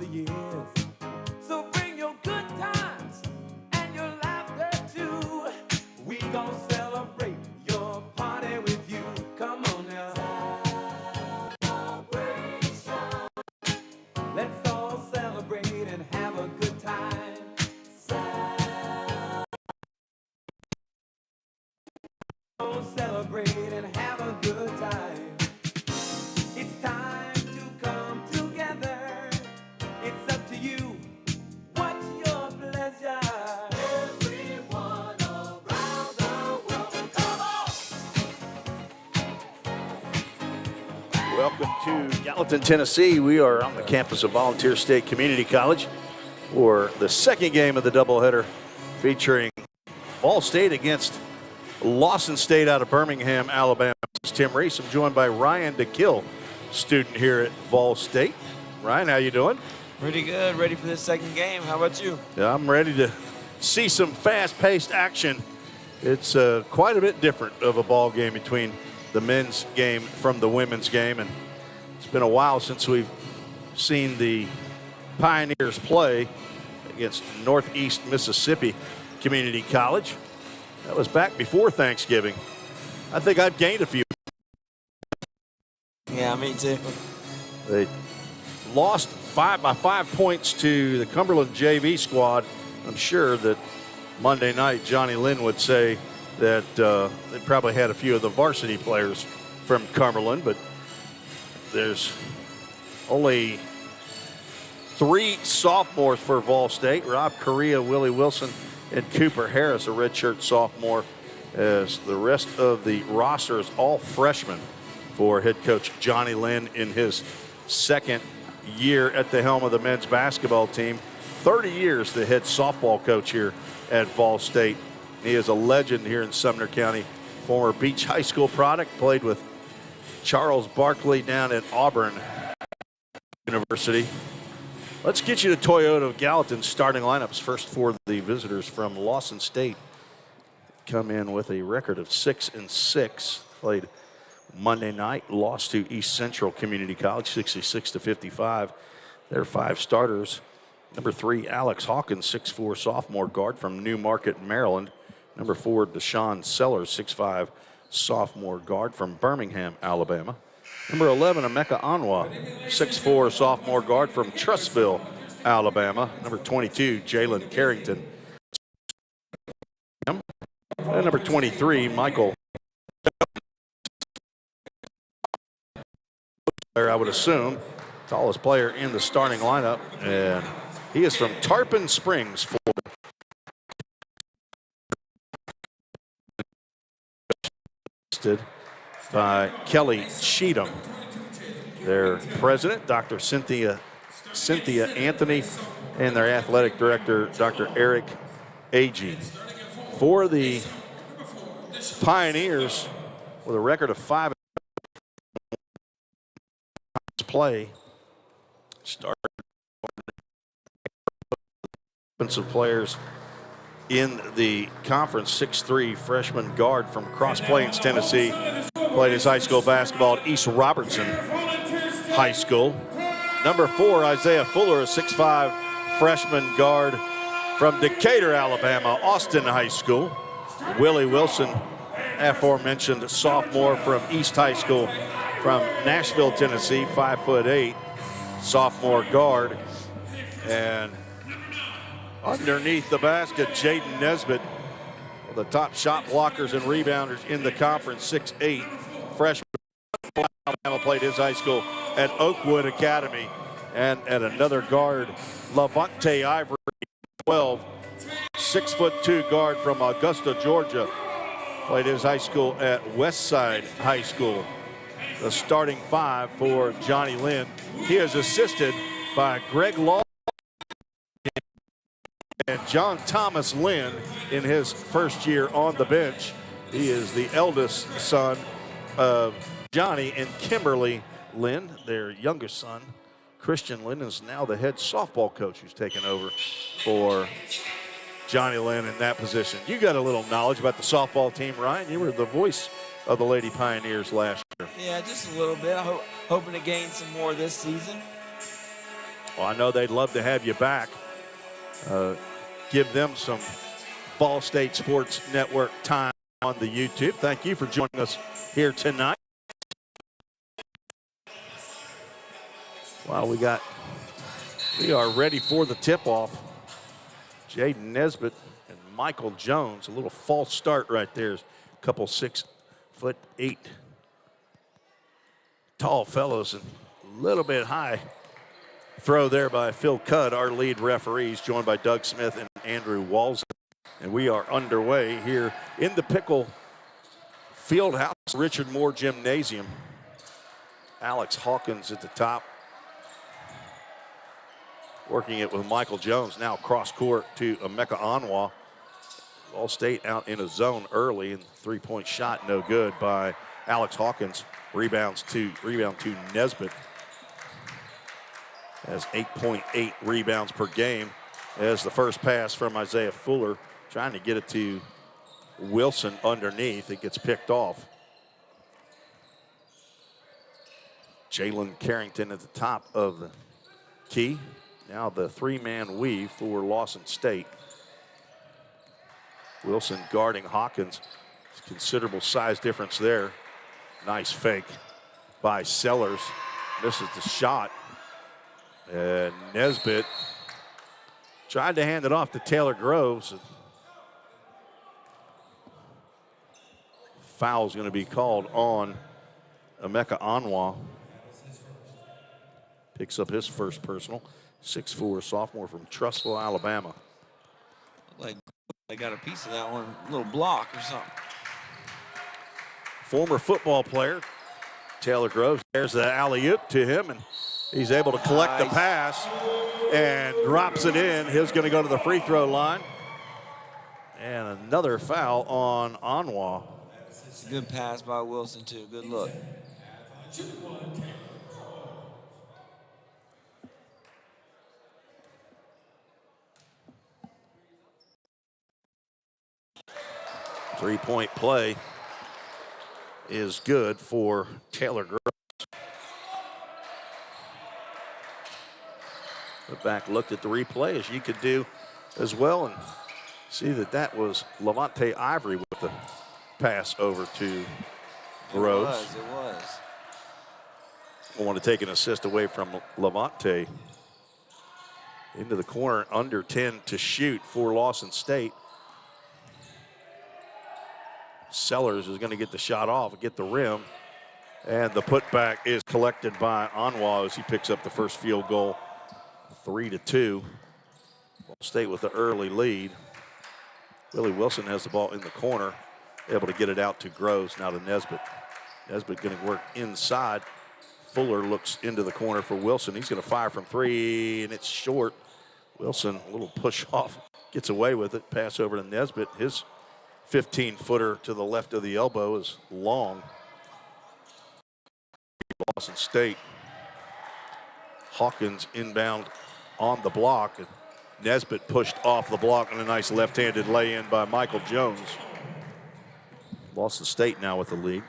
the years. So bring your good times and your laughter too. We gon' celebrate your party with you. Come on now. Celebration. Let's all celebrate and have a good time. Celebrate and have a good time. It's time to come together. It's up to you. What's your pleasure? Everyone around the world, come on! Welcome to Gallatin, Tennessee. We are on the campus of Volunteer State Community College for the second game of the doubleheader featuring VolState against Lawson State out of Birmingham, Alabama. This is Tim Reese. I'm joined by Ryan DeKill, student here at VolState. Ryan, how you doing? Pretty good. Ready for this second game. How about you? Yeah, I'm ready to see some fast-paced action. It's quite a bit different of a ball game between the men's game from the women's game, and it's been a while since we've seen the Pioneers play against Northeast Mississippi Community College. That was back before Thanksgiving. I think I've gained a few. Yeah, me too. They lost by 5 points to the Cumberland JV squad. I'm sure that Monday night Johnny Lynn would say that they probably had a few of the varsity players from Cumberland, but there's only 3 sophomores for VolState: Rob Correa, Willie Wilson, and Cooper Harris, a redshirt sophomore, as the rest of the roster is all freshmen for head coach Johnny Lynn in his second year at the helm of the men's basketball team. 30 years the head softball coach here at VolState. He is a legend here in Sumner County, former Beach High School product, played with Charles Barkley down at Auburn University. Let's get you to Toyota of Gallatin's starting lineups. First for the visitors from Lawson State. Come in with a record of 6-6. Played Monday night, lost to East Central Community College, 66-55. Their 5 starters. Number 3, Alex Hawkins, 6'4" sophomore guard from Newmarket, Maryland. Number 4, Deshaun Sellers, 6'5" sophomore guard from Birmingham, Alabama. Number 11, Emeka Anwa, 6'4" sophomore guard from Trussville, Alabama. Number 22, Jalen Carrington. And number 23, Michael. I would assume, tallest player in the starting lineup, and he is from Tarpon Springs, Florida. By Kelly Cheatham, their president, Dr. Cynthia Anthony, and their athletic director, Dr. Eric Agee. For the Pioneers, with a record of 5 play, start offensive players in the conference. 6'3" freshman guard from Cross Plains, Tennessee. Played his high school basketball at East Robertson High School. Number 4, Isaiah Fuller, a 6'5" freshman guard from Decatur, Alabama, Austin High School. Willie Wilson, aforementioned sophomore from East High School from Nashville, Tennessee, 5'8", sophomore guard. And underneath the basket, Jaden Nesbitt, the top shot blockers and rebounders in the conference, 6'8", freshman. Alabama played his high school at Oakwood Academy. And at another guard, Lavonte Ivory, 12, 6'2" guard from Augusta, Georgia. Played his high school at Westside High School. The starting 5 for Johnny Lynn. He is assisted by Greg Lawson and John Thomas Lynn in his first year on the bench. He is the eldest son of Johnny and Kimberly Lynn. Their youngest son, Christian Lynn, is now the head softball coach who's taken over for Johnny Lynn in that position. You got a little knowledge about the softball team, Ryan. You were the voice of the Lady Pioneers last year. Yeah, just a little bit. Hoping to gain some more this season. Well, I know they'd love to have you back. Give them some VolState Sports Network time on the YouTube. Thank you for joining us here tonight. Wow, we are ready for the tip-off. Jaden Nesbitt and Michael Jones. A little false start right there. A couple 6'8" tall fellows, and a little bit high throw there by Phil Cudd, our lead referees, joined by Doug Smith and Andrew Walls. And we are underway here in the Pickle Fieldhouse, Richard Moore Gymnasium. Alex Hawkins at the top, working it with Michael Jones. Now cross court to Emeka Anwa. VolState out in a zone early, and three-point shot no good by Alex Hawkins. Rebound to Nesbitt. Has 8.8 rebounds per game. As the first pass from Isaiah Fuller, trying to get it to Wilson underneath. It gets picked off. Jalen Carrington at the top of the key. Now the three-man weave for Lawson State. Wilson guarding Hawkins. Considerable size difference there. Nice fake by Sellers. Misses the shot. And Nesbitt tried to hand it off to Taylor Groves. Foul's going to be called on Emeka Anwa. Picks up his first personal. 6'4" sophomore from Trussville, Alabama. Like they got a piece of that one, a little block or something. Former football player, Taylor Groves. There's the alley-oop to him, and he's able to collect the pass and drops it in. He's going to go to the free throw line. And another foul on Anwa. It's a good pass by Wilson, too. Good look. Three-point play is good for Taylor Groves. The back looked at the replay, as you could do as well, and see that was Levante Ivory with the pass over to Groves. It was. I want to take an assist away from Levante. Into the corner, under 10 to shoot for Lawson State. Sellers is going to get the shot off, get the rim, and the putback is collected by Anwa as he picks up the first field goal. 3-2. VolState with the early lead. Willie Wilson has the ball in the corner, able to get it out to Groves, now to Nesbitt. Nesbitt going to work inside. Fuller looks into the corner for Wilson. He's going to fire from three, and it's short. Wilson, a little push off, gets away with it. Pass over to Nesbitt. His 15-footer to the left of the elbow is long. Lawson State. Hawkins inbound on the block, and Nesbitt pushed off the block, and a nice left-handed lay-in by Michael Jones. Lawson State now with the lead.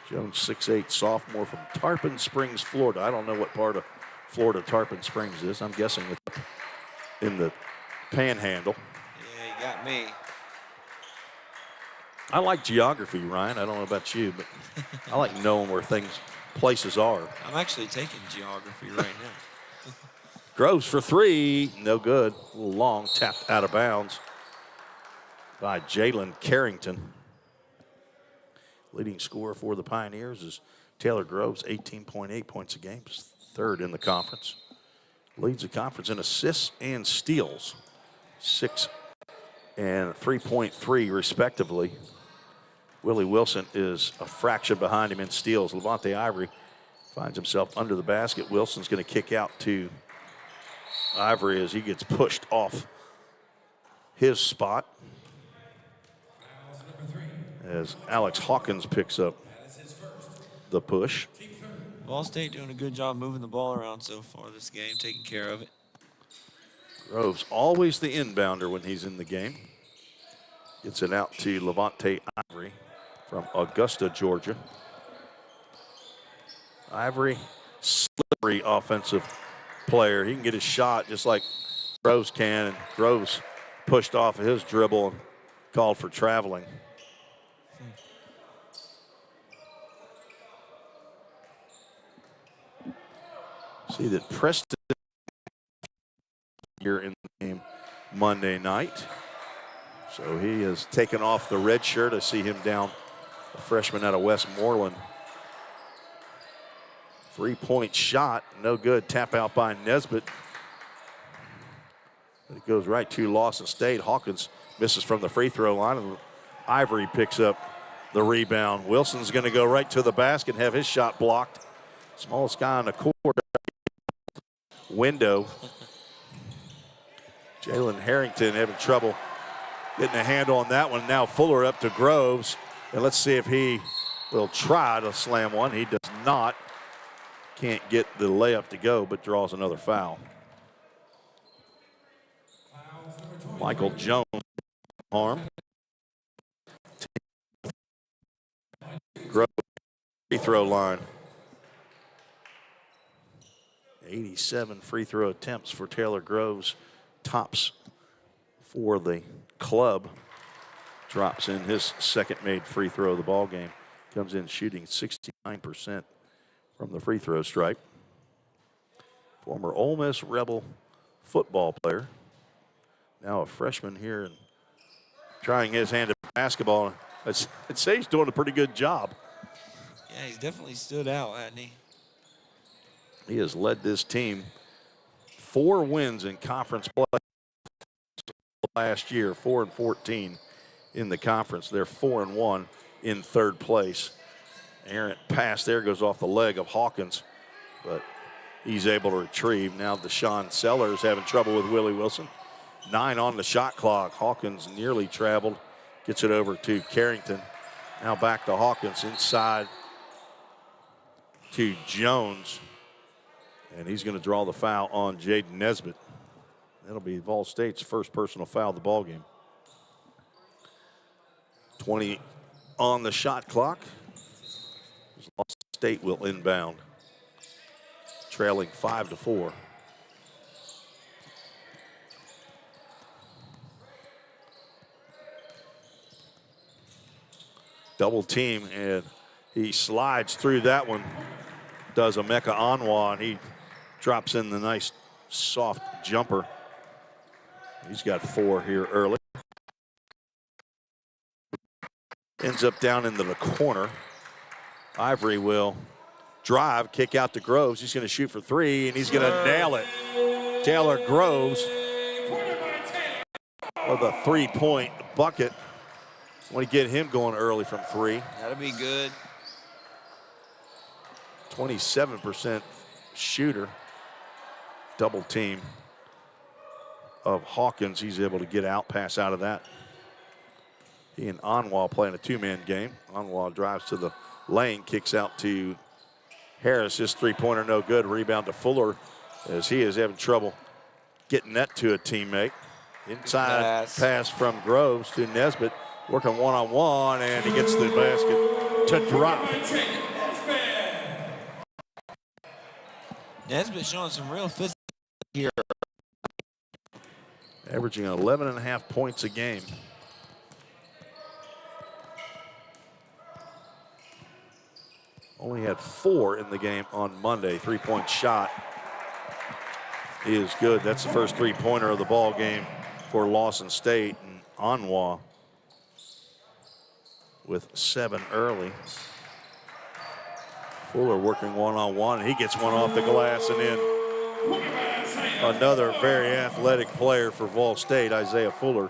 Jones, 6'8", sophomore from Tarpon Springs, Florida. I don't know what part of Florida Tarpon Springs is. I'm guessing it's in the Panhandle. Yeah, you got me. I like geography, Ryan. I don't know about you, but I like knowing where places are. I'm actually taking geography right now. Groves for three, no good. A little long, tapped out of bounds by Jalen Carrington. Leading scorer for the Pioneers is Taylor Groves, 18.8 points a game, third in the conference. Leads the conference in assists and steals, 6 and 3.3 respectively. Willie Wilson is a fraction behind him in steals. Levante Ivory finds himself under the basket. Wilson's going to kick out to Ivory as he gets pushed off his spot. As Alex Hawkins picks up the push. VolState doing a good job moving the ball around so far this game, taking care of it. Groves always the inbounder when he's in the game. Gets it out to Levante Ivory from Augusta, Georgia. Ivory, slippery offensive player. He can get his shot just like Groves can, and Groves pushed off of his dribble and called for traveling. See that Preston here in the game Monday night. So he has taken off the red shirt. I see him down, a freshman out of Westmoreland. 3-point shot, no good. Tap out by Nesbitt. It goes right to Lawson State. Hawkins misses from the free throw line, and Ivory picks up the rebound. Wilson's going to go right to the basket and have his shot blocked. Smallest guy on the court. Window. Jalen Harrington having trouble getting a handle on that one. Now Fuller up to Groves, and let's see if he will try to slam one. He does not. Can't get the layup to go, but draws another foul. Michael Jones, arm. Groves, free throw line. 87 free throw attempts for Taylor Groves. Tops for the club. Drops in his second made free throw of the ball game. Comes in shooting 69% from the free throw stripe. Former Ole Miss Rebel football player. Now a freshman here and trying his hand at basketball. I'd say he's doing a pretty good job. Yeah, he's definitely stood out, hasn't he? He has led this team 4 wins in conference play last year, 4-14 in the conference. They're 4-1 in third place. Errant pass there goes off the leg of Hawkins, but he's able to retrieve. Now Deshaun Sellers having trouble with Willie Wilson. 9 on the shot clock. Hawkins nearly traveled, gets it over to Carrington. Now back to Hawkins, inside to Jones. And he's going to draw the foul on Jaden Nesbitt. That'll be VolState's first personal foul of the ball game. 20 on the shot clock. Lawson State will inbound, trailing 5-4. Double team, and he slides through that one. Does Emeka Anwa, and he drops in the nice soft jumper. He's got 4 here early. Ends up down into the corner. Ivory will drive, kick out to Groves. He's going to shoot for 3, and he's going to nail it. Taylor Groves with a 3-point bucket. Want to get him going early from 3. That'll be good. 27% shooter. Double team of Hawkins. He's able to get out, pass out of that. He and Anwa playing a 2-man game. Anwa drives to the lane, kicks out to Harris. His 3-pointer no good. Rebound to Fuller as he is having trouble getting that to a teammate. Inside pass from Groves to Nesbitt. Working one-on-one, and he gets the basket to drop. Nesbitt showing some real physical here. Averaging 11.5 points a game. Only had 4 in the game on Monday. 3-point shot is good. That's the first 3-pointer of the ball game for Lawson State. And Anwa with 7 early. Fuller working one-on-one. He gets one off the glass and in. Another very athletic player for VolState, Isaiah Fuller.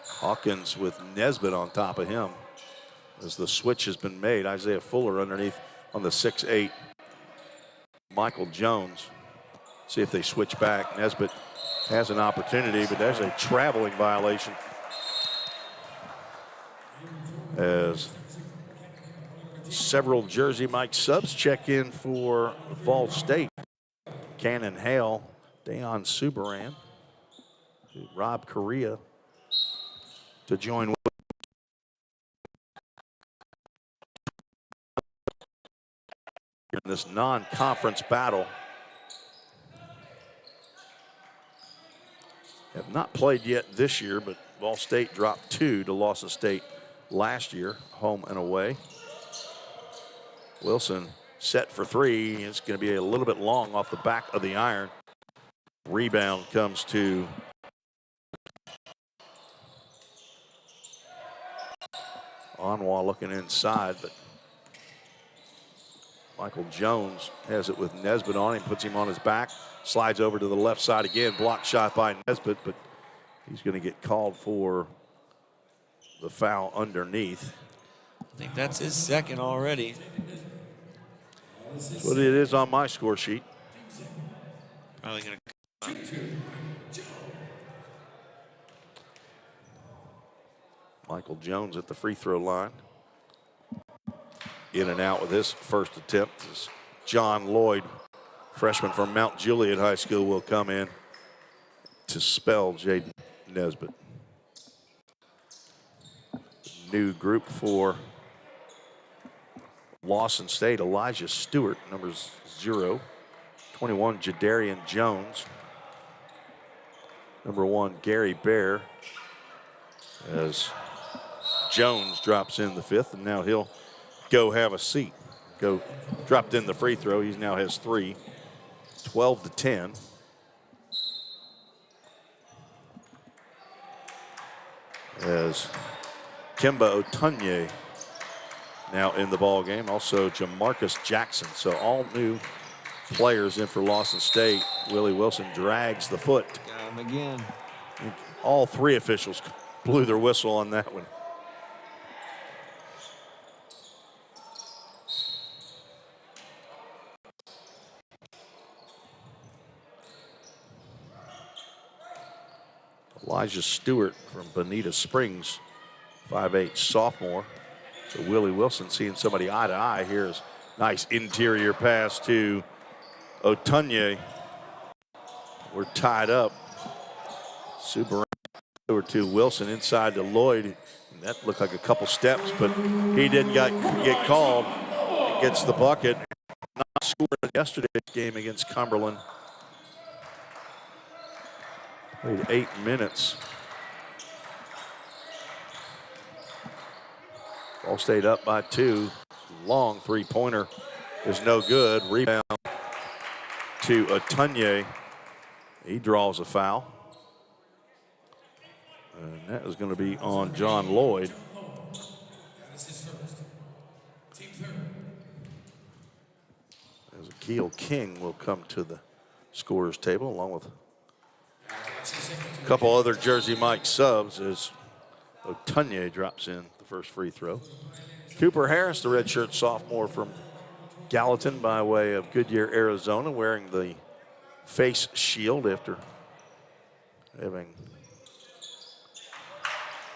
Hawkins with Nesbitt on top of him as the switch has been made. Isaiah Fuller underneath on the 6'8". Michael Jones. See if they switch back. Nesbitt has an opportunity, but there's a traveling violation as several Jersey Mike subs check in for VolState. Cannon Hale, Dayon Subaran, Rob Correa, to join in this non-conference battle. Have not played yet this year, but VolState dropped 2 to Lawson State last year, home and away. Wilson set for 3. It's going to be a little bit long off the back of the iron. Rebound comes to Anwar looking inside, but Michael Jones has it with Nesbitt on him, puts him on his back, slides over to the left side again, blocked shot by Nesbitt, but he's going to get called for the foul underneath. I think that's his second already. That's what it is on my score sheet. Probably going to. Michael Jones at the free throw line. In and out with his first attempt. John Lloyd, freshman from Mount Juliet High School, will come in to spell Jaden Nesbitt. New group for Lawson State, Elijah Stewart, numbers 0. 21, Jadarian Jones. Number 1, Gary Bear. As Jones drops in the 5th, and now he'll go have a seat. Go dropped in the free throw. He now has 3. 12-10. As Kemba Otunye now in the ball game. Also Jamarcus Jackson. So all new players in for Lawson State. Willie Wilson drags the foot. Got him again. All 3 officials blew their whistle on that one. Elijah Stewart from Bonita Springs, 5'8" sophomore. So Willie Wilson seeing somebody eye to eye. Here's nice interior pass to Otunye. We're tied up. Super over to Wilson inside to Lloyd. And that looked like a couple steps, but he didn't get called. He gets the bucket. Not scored in yesterday's game against Cumberland. Played 8 minutes. VolState up by 2. Long three-pointer is no good. Rebound to Otunye. He draws a foul. And that is going to be on John Lloyd. As Akil King will come to the scorer's table along with a couple other Jersey Mike subs as Otunye drops in the first free throw. Cooper Harris, the redshirt sophomore from Gallatin by way of Goodyear, Arizona, wearing the face shield after having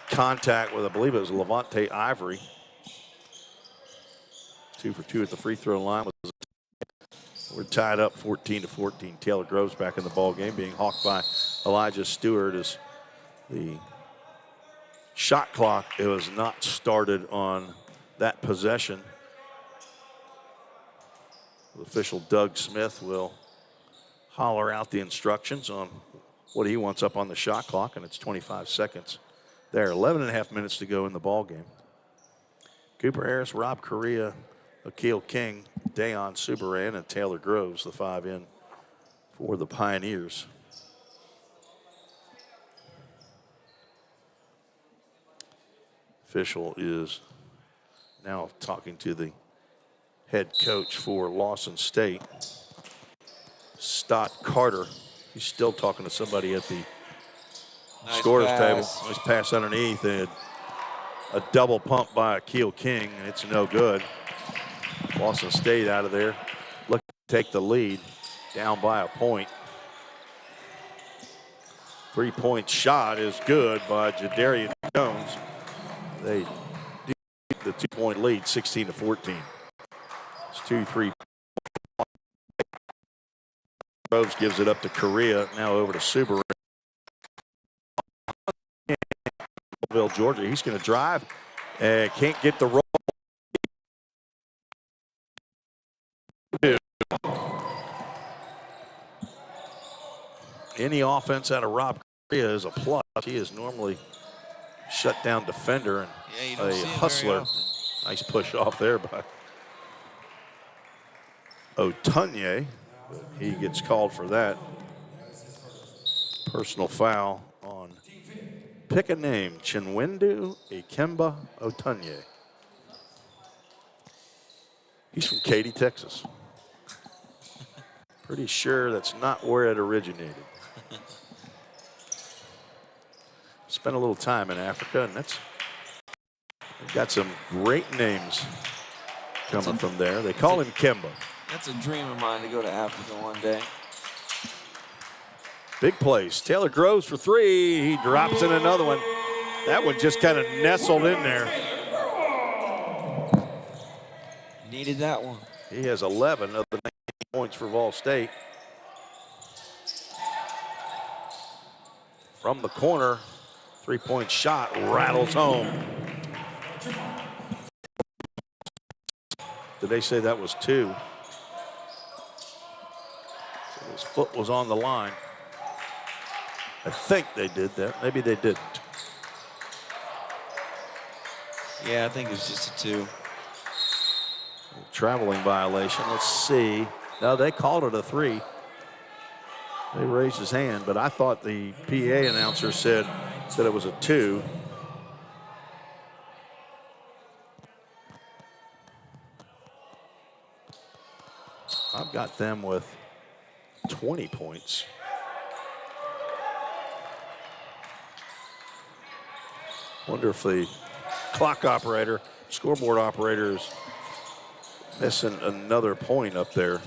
contact with, I believe it was Levante Ivory. 2 for 2 at the free throw line. We're tied up 14-14. Taylor Groves back in the ball game, being hawked by Elijah Stewart as the shot clock, it was not started on that possession. The official Doug Smith will holler out the instructions on what he wants up on the shot clock, and it's 25 seconds there. 11.5 minutes to go in the ball game. Cooper Harris, Rob Correa, Akil King, Dayon Subaran, and Taylor Groves, the 5 in for the Pioneers. Official is now talking to the head coach for Lawson State, Stott Carter. He's still talking to somebody at the scorer's table. Nice pass underneath, and a double pump by Akil King, and it's no good. Lawson State out of there, looking to take the lead, down by a point. 3-point shot is good by Jadarian Jones. They do the 2-point lead, 16-14. It's 2-3. Groves gives it up to Correa, now over to Subaru. Belleville, Georgia. He's going to drive and can't get the roll. Any offense out of Rob Correa is a plus. He is normally shut down defender and you don't see a him very hustler. often. Nice push off there by Otunye. He gets called for that. Personal foul on, pick a name, Chinwendu Ikemba Otunye. He's from Katy, Texas. Pretty sure that's not where it originated. Spent a little time in Africa, and they've got some great names coming from there. They call him Kemba. That's a dream of mine to go to Africa one day. Big place. Taylor Groves for three. He drops in another one. That one just kind of nestled in there. Needed that one. He has 11 of the 19 points for VolState. From the corner, three-point shot rattles home. Did they say that was two? So his foot was on the line. I think they did that. Maybe they didn't. Yeah, I think it was just a two. Traveling violation. Let's see. No, they called it a three. They raised his hand, but I thought the PA announcer said that it was a two. I've got them with 20 points. Wonder if the clock operator, scoreboard operator is missing another point up there.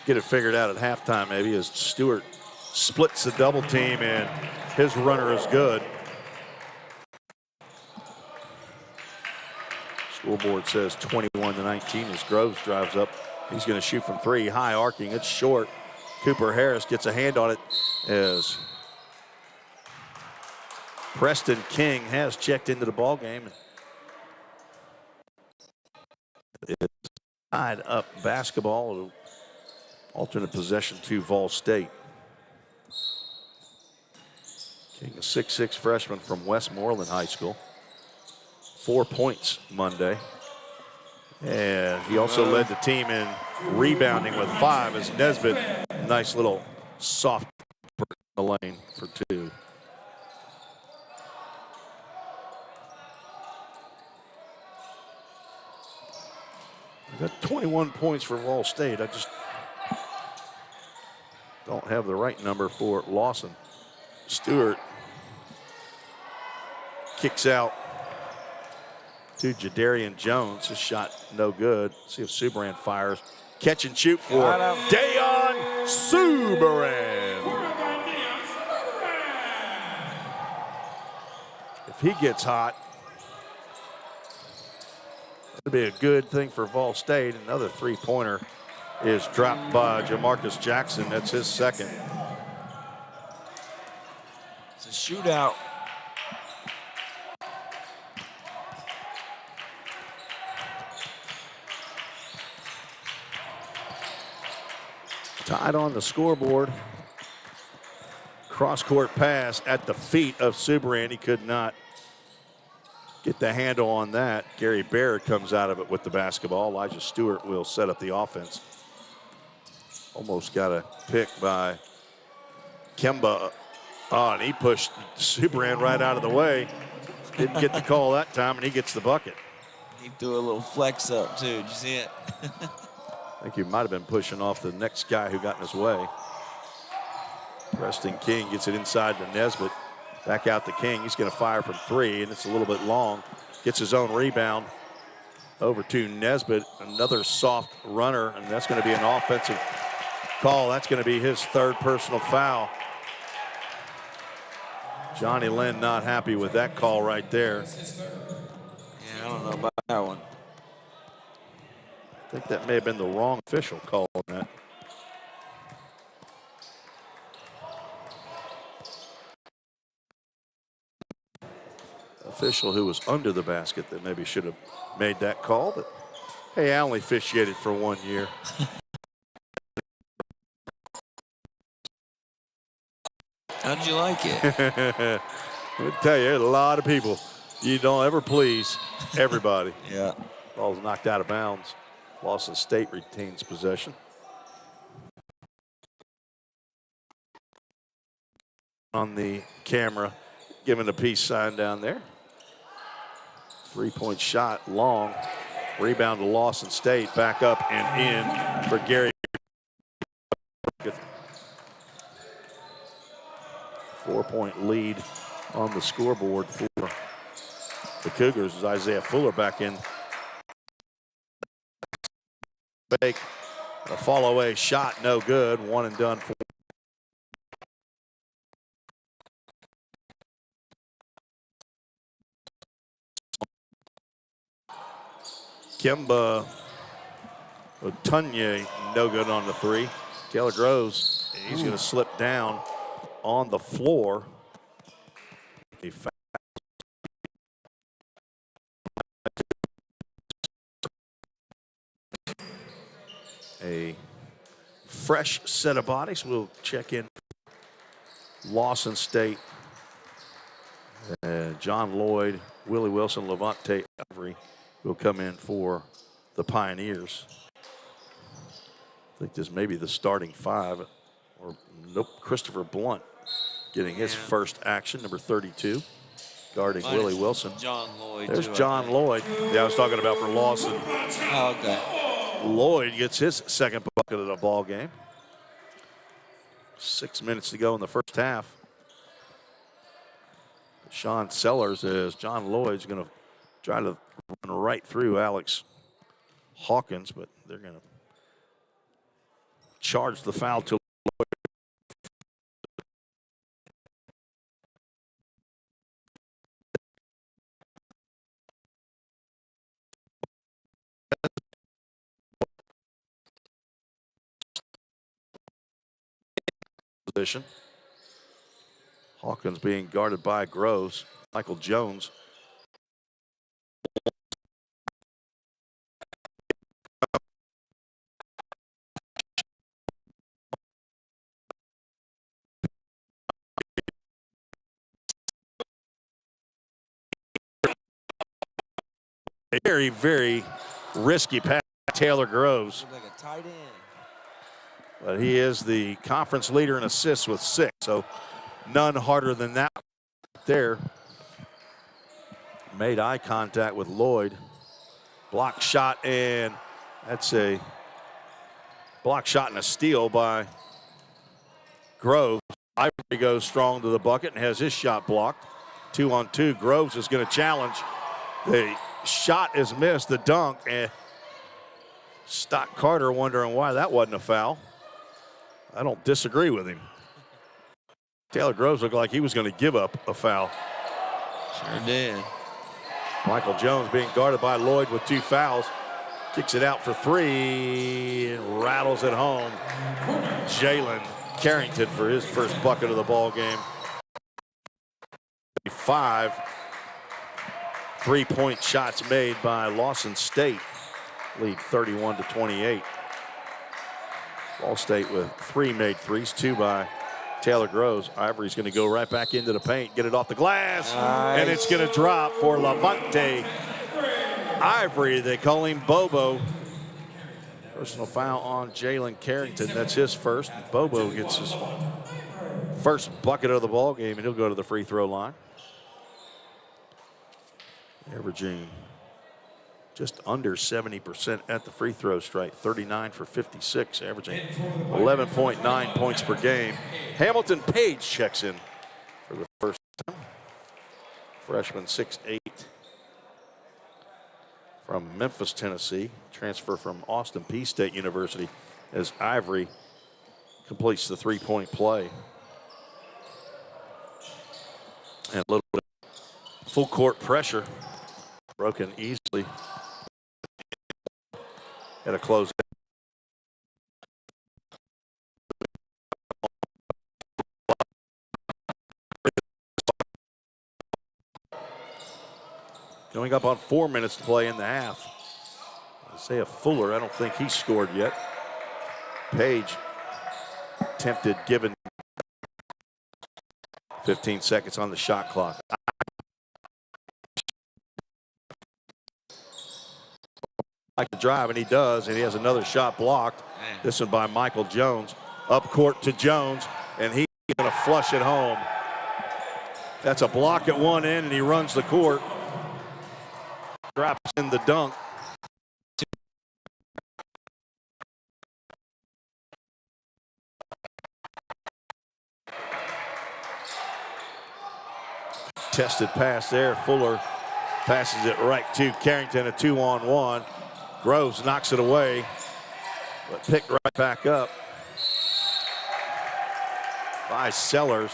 Get it figured out at halftime maybe as Stewart splits the double team and his runner is good. Scoreboard says 21-19 as Groves drives up. He's going to shoot from three, high arcing, it's short. Cooper Harris gets a hand on it as Preston King has checked into the ball game. It's tied up basketball, alternate possession to VolState. King, a 6'6" freshman from Westmoreland High School. 4 points Monday. And he also led the team in rebounding with 5 as Nesbitt, nice little soft in the lane for 2. We got 21 points for VolState. I just don't have the right number for Lawson. Stewart kicks out to Jadarian Jones. His shot no good. See if Subran fires. Catch and shoot for Dayon Subran. If he gets hot, it'll be a good thing for VolState. Another three-pointer is dropped by Jamarcus Jackson. That's his second. It's a shootout. Tied on the scoreboard. Cross-court pass at the feet of Subran. He could not get the handle on that. Gary Barrett comes out of it with the basketball. Elijah Stewart will set up the offense. Almost got a pick by Kemba. Oh, and he pushed Subran right out of the way. Didn't get the call that time, and he gets the bucket. He threw a little flex up, too. Did you see it? I think he might have been pushing off the next guy who got in his way. Preston King gets it inside to Nesbitt. Back out to King. He's going to fire from 3, and it's a little bit long. Gets his own rebound. Over to Nesbitt. Another soft runner, and that's going to be an offensive call. That's going to be his third personal foul. Johnny Lynn not happy with that call right there. Yeah, I don't know about that one. I think that may have been the wrong official call on that. official who was under the basket that maybe should have made that call. But hey, I only officiated for 1 year. How'd you like it? Let me tell you, there's a lot of people. You don't ever please everybody. Yeah. Ball's knocked out of bounds. Lawson State retains possession. On the camera, giving the peace sign down there. 3-point shot, long. Rebound to Lawson State. Back up and in for Gary. 4-point lead on the scoreboard for the Cougars as Isaiah Fuller back in. Bake. A fall away shot, no good. One and done for. Kemba Otunye, no good on the three. Taylor Groves, he's going to slip down on the floor. A fresh set of bodies. We'll check in. Lawson State, John Lloyd, Willie Wilson, Levante Avery will come in for the Pioneers. I think this may be the starting five. Or nope, Christopher Blunt getting his first action, number 32, guarding Willie Wilson. John Lloyd. There's John Lloyd. Yeah, I was talking about for Lawson. Oh, okay. Lloyd gets his second bucket of the ball game. 6 minutes to go in the first half. Sean Sellers is John Lloyd's going to try to run right through Alex Hawkins, but they're going to charge the foul to Lloyd. Position. Hawkins being guarded by Groves. Michael Jones. A very, very risky pass. Taylor Groves. Looks like a tight end. But he is the conference leader in assists with 6, so none harder than that there. Made eye contact with Lloyd. Block shot, and that's a block shot and a steal by Groves. Ivory goes strong to the bucket and has his shot blocked. 2-on-2. Groves is going to challenge. The shot is missed, the dunk, and Stock Carter wondering why that wasn't a foul. I don't disagree with him. Taylor Groves looked like he was going to give up a foul. Sure did. Michael Jones being guarded by Lloyd with 2 fouls. Kicks it out for 3 and rattles it home. Jalen Carrington for his first bucket of the ball game. 5 3-point shots made by Lawson State. Lead 31-28. VolState with 3 made threes, 2 by Taylor Groves. Ivory's going to go right back into the paint, get it off the glass, nice. And it's going to drop for Levante Ivory. They call him Bobo. Personal foul on Jalen Carrington. That's his first. Bobo gets his first bucket of the ball game, and he'll go to the free throw line. Averaging just under 70% at the free throw strike, 39 for 56, averaging 11.9 points per game. Hamilton Page checks in for the first time. Freshman, 6'8", from Memphis, Tennessee. Transfer from Austin Peay State University as Ivory completes the 3-point play. And a little bit of full court pressure. Broken easily at a close. Going up on 4 minutes to play in the half. Isaiah Fuller, I don't think he scored yet. Page attempted, given 15 seconds on the shot clock. Like to drive, and he does, and he has another shot blocked. Man. This one by Michael Jones. Up court to Jones, and he's going to flush it home. That's a block at one end, and he runs the court. Drops in the dunk. Tested pass there. Fuller passes it right to Carrington, a 2-on-1. Groves knocks it away, but picked right back up by Sellers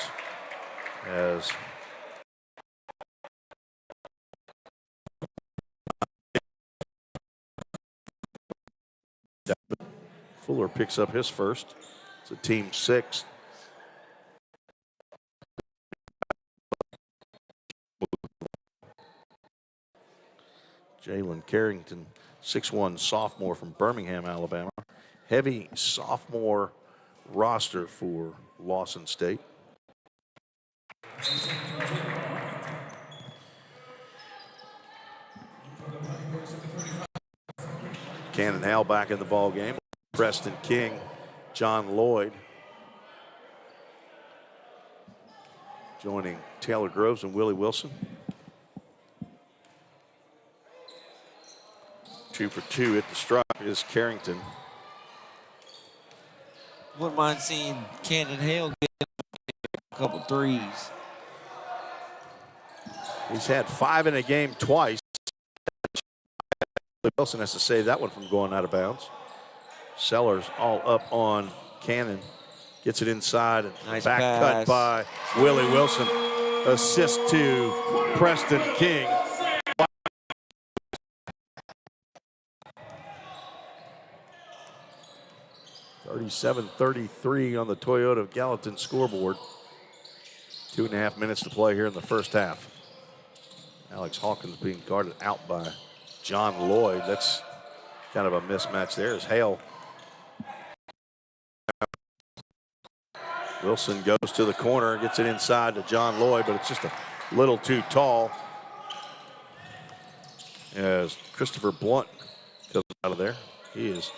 as Fuller picks up his first. It's a team 6. Jalen Carrington, 6'1" sophomore from Birmingham, Alabama. Heavy sophomore roster for Lawson State. Cannon Hale back in the ball game. Preston King, John Lloyd joining Taylor Groves and Willie Wilson. 2 for 2 at the stripe is Carrington. Wouldn't mind seeing Cannon Hale get a couple threes. He's had 5 in a game twice. Wilson has to save that one from going out of bounds. Sellers all up on Cannon. Gets it inside. Nice back pass. cut by Willie Wilson. Assist to Preston King. 37-33 on the Toyota Gallatin scoreboard. 2.5 minutes to play here in the first half. Alex Hawkins being guarded out by John Lloyd. That's kind of a mismatch there as Hale. Wilson goes to the corner, gets it inside to John Lloyd, but it's just a little too tall. As Christopher Blunt comes out of there. He is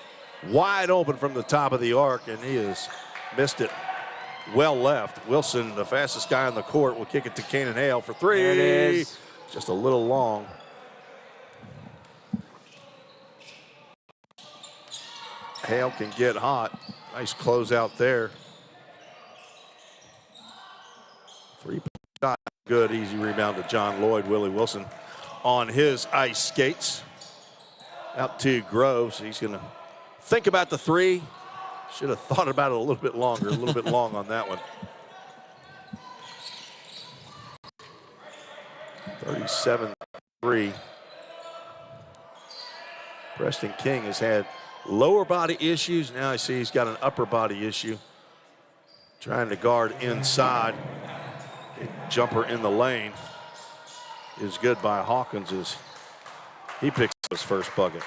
wide open from the top of the arc, and he has missed it well left. Wilson, the fastest guy on the court, will kick it to Cannon Hale for 3. There it is. Just a little long. Hale can get hot. Nice closeout there. 3-point shot. Good, easy rebound to John Lloyd. Willie Wilson on his ice skates. Out to Groves. He's going to think about the 3. Should have thought about it a little bit longer, a little bit long on that one. 37-3. Preston King has had lower body issues. Now I see he's got an upper body issue. Trying to guard inside. A jumper in the lane is good by Hawkins as he picks up his first bucket.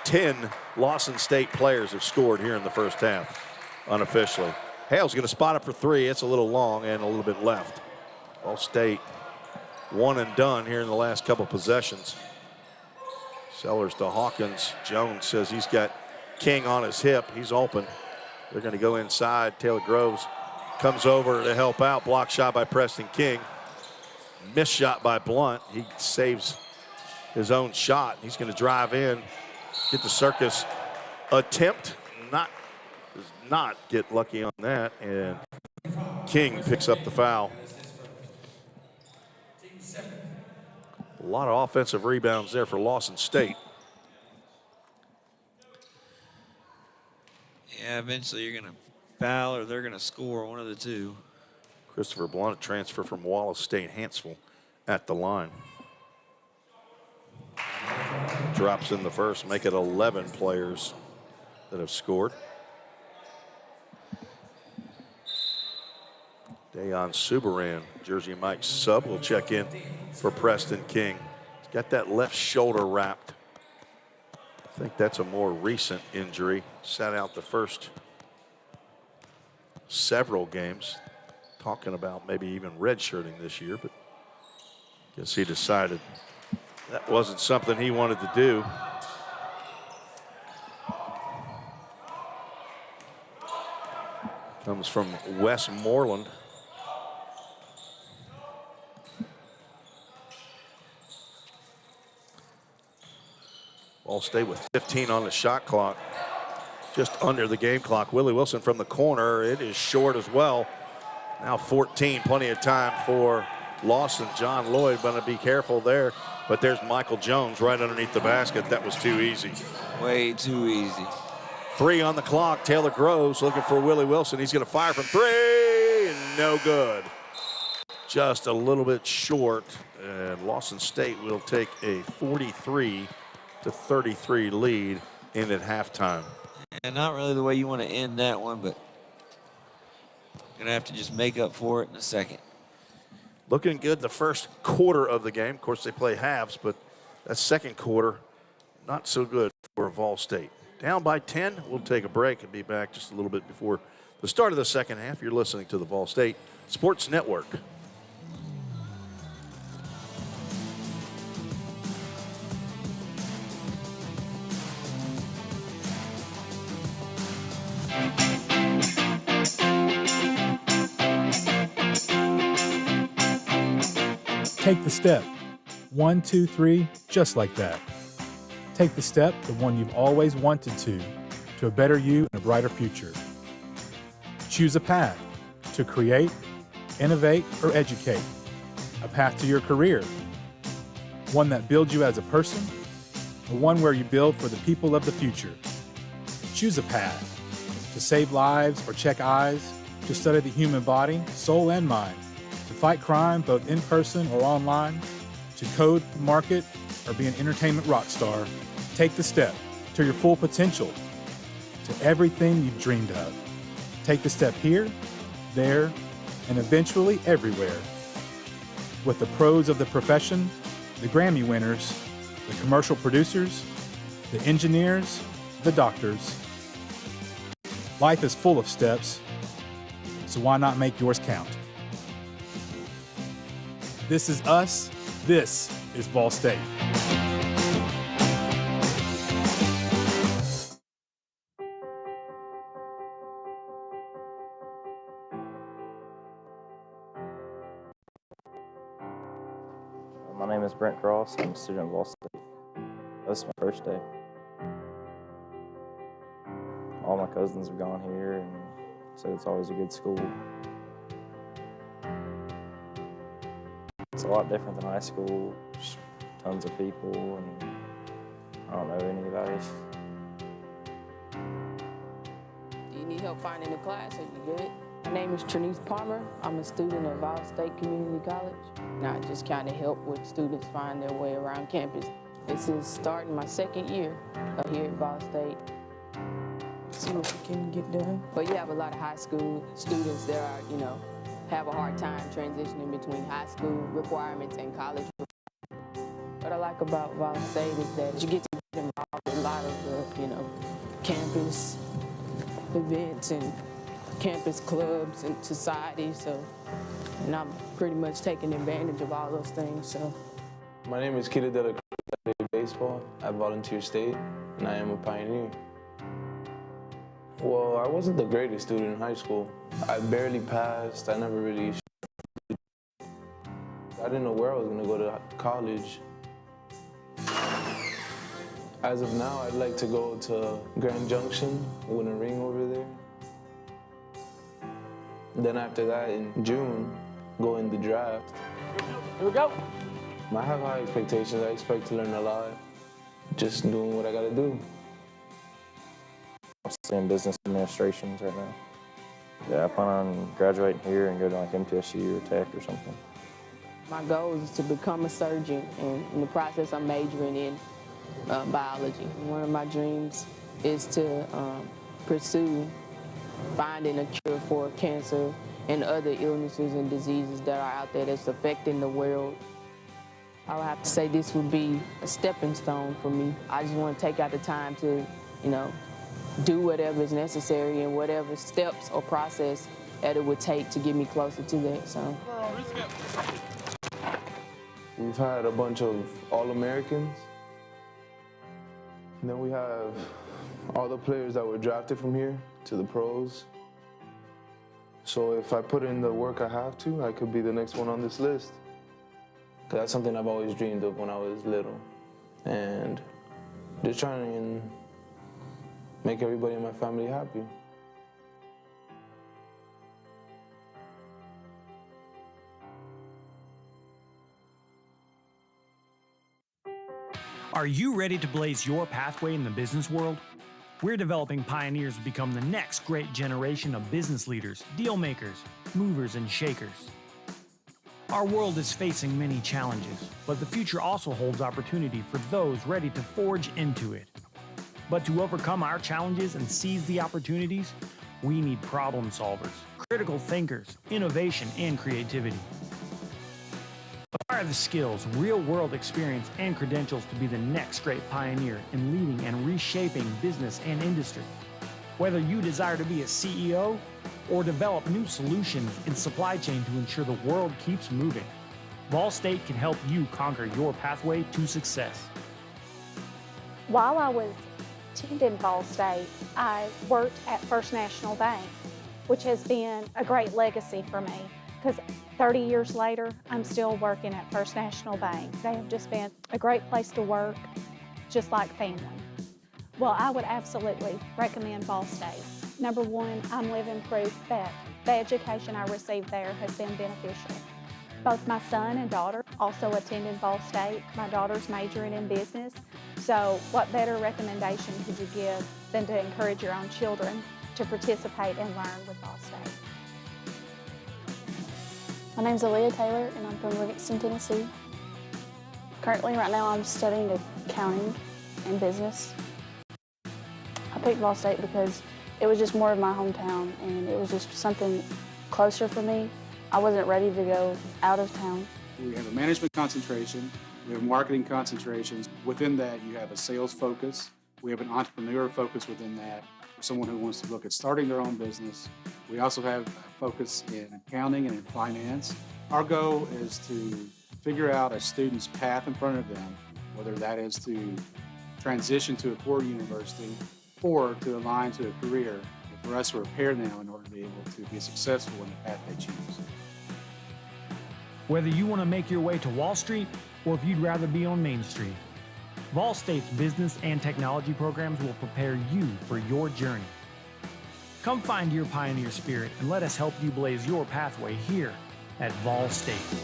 10 Lawson State players have scored here in the first half, unofficially. Hale's going to spot up for 3. It's a little long and a little bit left. All State one and done here in the last couple possessions. Sellers to Hawkins. Jones says he's got King on his hip. He's open. They're going to go inside. Taylor Groves comes over to help out. Block shot by Preston King. Missed shot by Blunt. He saves his own shot. He's going to drive in, get the circus attempt. Not get lucky on that, and King picks up the foul. A lot of offensive rebounds there for Lawson State. Yeah, eventually you're going to foul or they're going to score, one of the two. Christopher Blunt, transfer from Wallace State, Hanceville at the line. Drops in the first, make it 11 players that have scored. Dayon Subaran, Jersey Mike's sub, will check in for Preston King. He's got that left shoulder wrapped. I think that's a more recent injury. Sat out the first several games. Talking about maybe even redshirting this year, but guess he decided that wasn't something he wanted to do. Comes from Westmoreland. VolState with 15 on the shot clock. Just under the game clock. Willie Wilson from the corner. It is short as well. Now 14, plenty of time for Lawson. John Lloyd going to be careful there. But there's Michael Jones right underneath the basket. That was too easy. Way too easy. 3 on the clock. Taylor Groves looking for Willie Wilson. He's going to fire from 3, and no good. Just a little bit short. And Lawson State will take a 43-33 lead in at halftime. And not really the way you want to end that one, but going to have to just make up for it in a second. Looking good the first quarter of the game. Of course, they play halves, but that second quarter, not so good for VolState. Down by 10, we'll take a break and be back just a little bit before the start of the second half. You're listening to the VolState Sports Network. Take the step. 1, 2, 3, just like that. Take the step, the one you've always wanted to a better you and a brighter future. Choose a path to create, innovate, or educate. A path to your career. One that builds you as a person, or one where you build for the people of the future. Choose a path to save lives or check eyes, to study the human body, soul, and mind. To fight crime both in person or online, to code, market, or be an entertainment rock star. Take the step to your full potential, to everything you've dreamed of. Take the step here, there, and eventually everywhere. With the pros of the profession, the Grammy winners, the commercial producers, the engineers, the doctors. Life is full of steps, so why not make yours count? This is us. This is VolState. My name is Brent Cross. I'm a student at VolState. This is my first day. All my cousins have gone here, and so it's always a good school. It's a lot different than high school. Just tons of people, and I don't know anybody. Do you need help finding a class? Are you good? My name is Trinice Palmer. I'm a student at VolState Community College. And I just kind of help with students find their way around campus. This is starting my second year here at VolState. See what we can get done. But you have a lot of high school students that are, have a hard time transitioning between high school requirements and college. What I like about VolState is that you get to get involved in a lot of the, campus events and campus clubs and societies. And I'm pretty much taking advantage of all those things. So, my name is Kida Dela Cruz. I play baseball at Volunteer State, and I am a pioneer. Well, I wasn't the greatest student in high school. I barely passed. I never really. I didn't know where I was going to go to college. As of now, I'd like to go to Grand Junction, win a ring over there. Then after that, in June, go in the draft. here we go. I have high expectations. I expect to learn a lot. Just doing what I gotta do. I'm studying business administrations right now. Yeah, I plan on graduating here and go to like MTSU or Tech or something. My goal is to become a surgeon, and in the process, I'm majoring in biology. One of my dreams is to pursue finding a cure for cancer and other illnesses and diseases that are out there that's affecting the world. I would have to say this would be a stepping stone for me. I just want to take out the time to, do whatever is necessary and whatever steps or process that it would take to get me closer to that. So. We've had a bunch of All-Americans. And then we have all the players that were drafted from here to the pros. So if I put in the work I have to, I could be the next one on this list. 'Cause that's something I've always dreamed of when I was little. And just trying to make everybody in my family happy. Are you ready to blaze your pathway in the business world? We're developing pioneers to become the next great generation of business leaders, deal makers, movers, and shakers. Our world is facing many challenges, but the future also holds opportunity for those ready to forge into it. But to overcome our challenges and seize the opportunities, we need problem solvers, critical thinkers, innovation, and creativity. Acquire the skills, real-world experience, and credentials to be the next great pioneer in leading and reshaping business and industry. Whether you desire to be a CEO or develop new solutions in supply chain to ensure the world keeps moving, VolState can help you conquer your pathway to success. While I was attending VolState, I worked at First National Bank, which has been a great legacy for me because 30 years later, I'm still working at First National Bank. They have just been a great place to work, just like family. Well, I would absolutely recommend VolState. Number one, I'm living proof that the education I received there has been beneficial. Both my son and daughter also attended VolState. My daughter's majoring in business, so what better recommendation could you give than to encourage your own children to participate and learn with VolState? My name's Aaliyah Taylor, and I'm from Livingston, Tennessee. Currently, right now, I'm studying accounting and business. I picked VolState because it was just more of my hometown, and it was just something closer for me. I wasn't ready to go out of town. We have a management concentration, we have marketing concentrations. Within that, you have a sales focus. We have an entrepreneur focus within that, for someone who wants to look at starting their own business. We also have a focus in accounting and in finance. Our goal is to figure out a student's path in front of them, whether that is to transition to a core university or to align to a career. And for us, to prepare them in order to be able to be successful in the path they choose. Whether you want to make your way to Wall Street or if you'd rather be on Main Street, VolState's business and technology programs will prepare you for your journey. Come find your pioneer spirit and let us help you blaze your pathway here at VolState.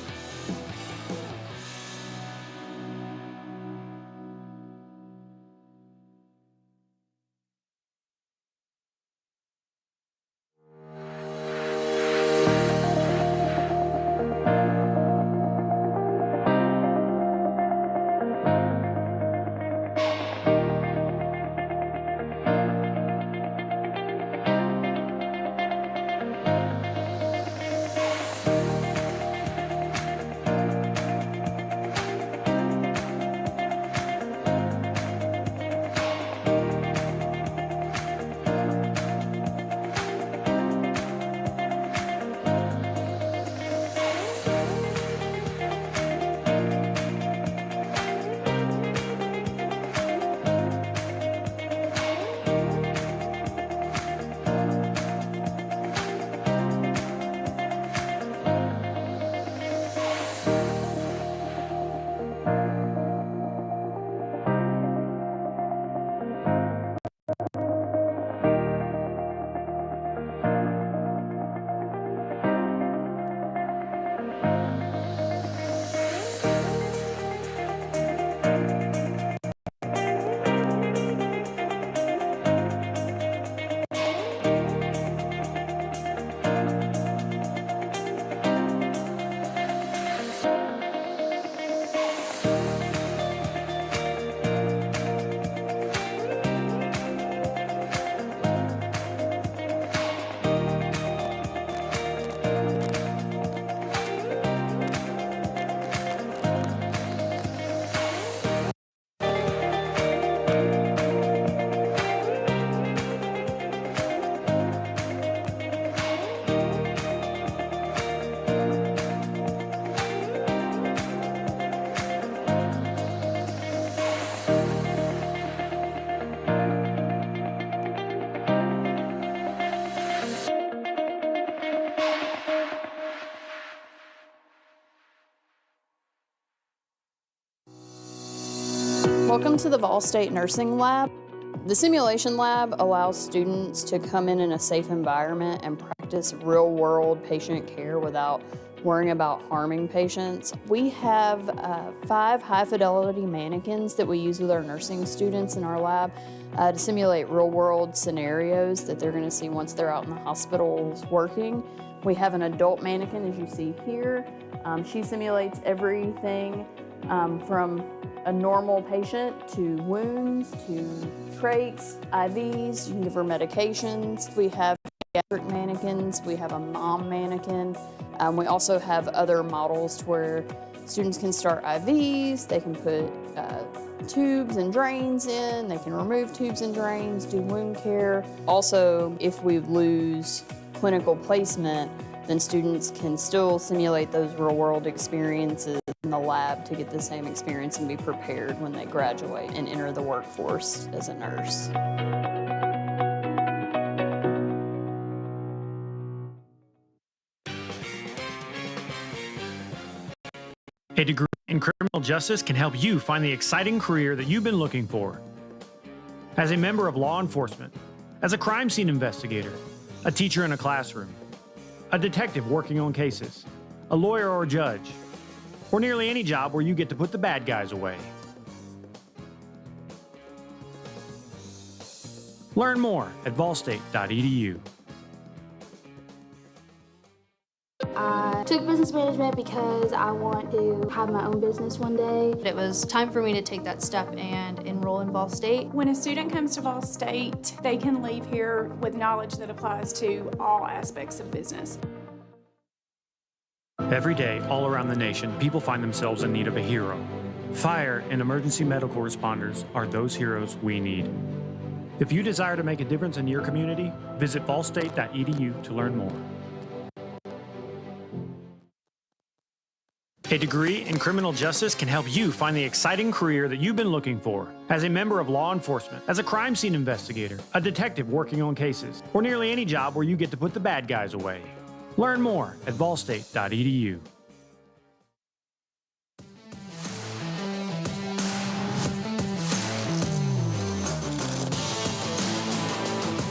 Welcome to the VolState Nursing Lab. The simulation lab allows students to come in a safe environment and practice real-world patient care without worrying about harming patients. We have 5 high-fidelity mannequins that we use with our nursing students in our lab to simulate real-world scenarios that they're going to see once they're out in the hospitals working. We have an adult mannequin, as you see here. She simulates everything from a normal patient to wounds to trachs, IVs. You can give her medications. We have pediatric mannequins. We have a mom mannequin. We also have other models where students can start IVs. They can put tubes and drains in. They can remove tubes and drains, do wound care. Also, if we lose clinical placement, then students can still simulate those real-world experiences in the lab to get the same experience and be prepared when they graduate and enter the workforce as a nurse. A degree in criminal justice can help you find the exciting career that you've been looking for. As a member of law enforcement, as a crime scene investigator, a teacher in a classroom, a detective working on cases, a lawyer or judge, or nearly any job where you get to put the bad guys away. Learn more at volstate.edu. I took business management because I want to have my own business one day. It was time for me to take that step and enroll in VolState. When a student comes to VolState, they can leave here with knowledge that applies to all aspects of business. Every day, all around the nation, people find themselves in need of a hero. Fire and emergency medical responders are those heroes we need. If you desire to make a difference in your community, visit volstate.edu to learn more. A degree in criminal justice can help you find the exciting career that you've been looking for. As a member of law enforcement, as a crime scene investigator, a detective working on cases, or nearly any job where you get to put the bad guys away. Learn more at volstate.edu.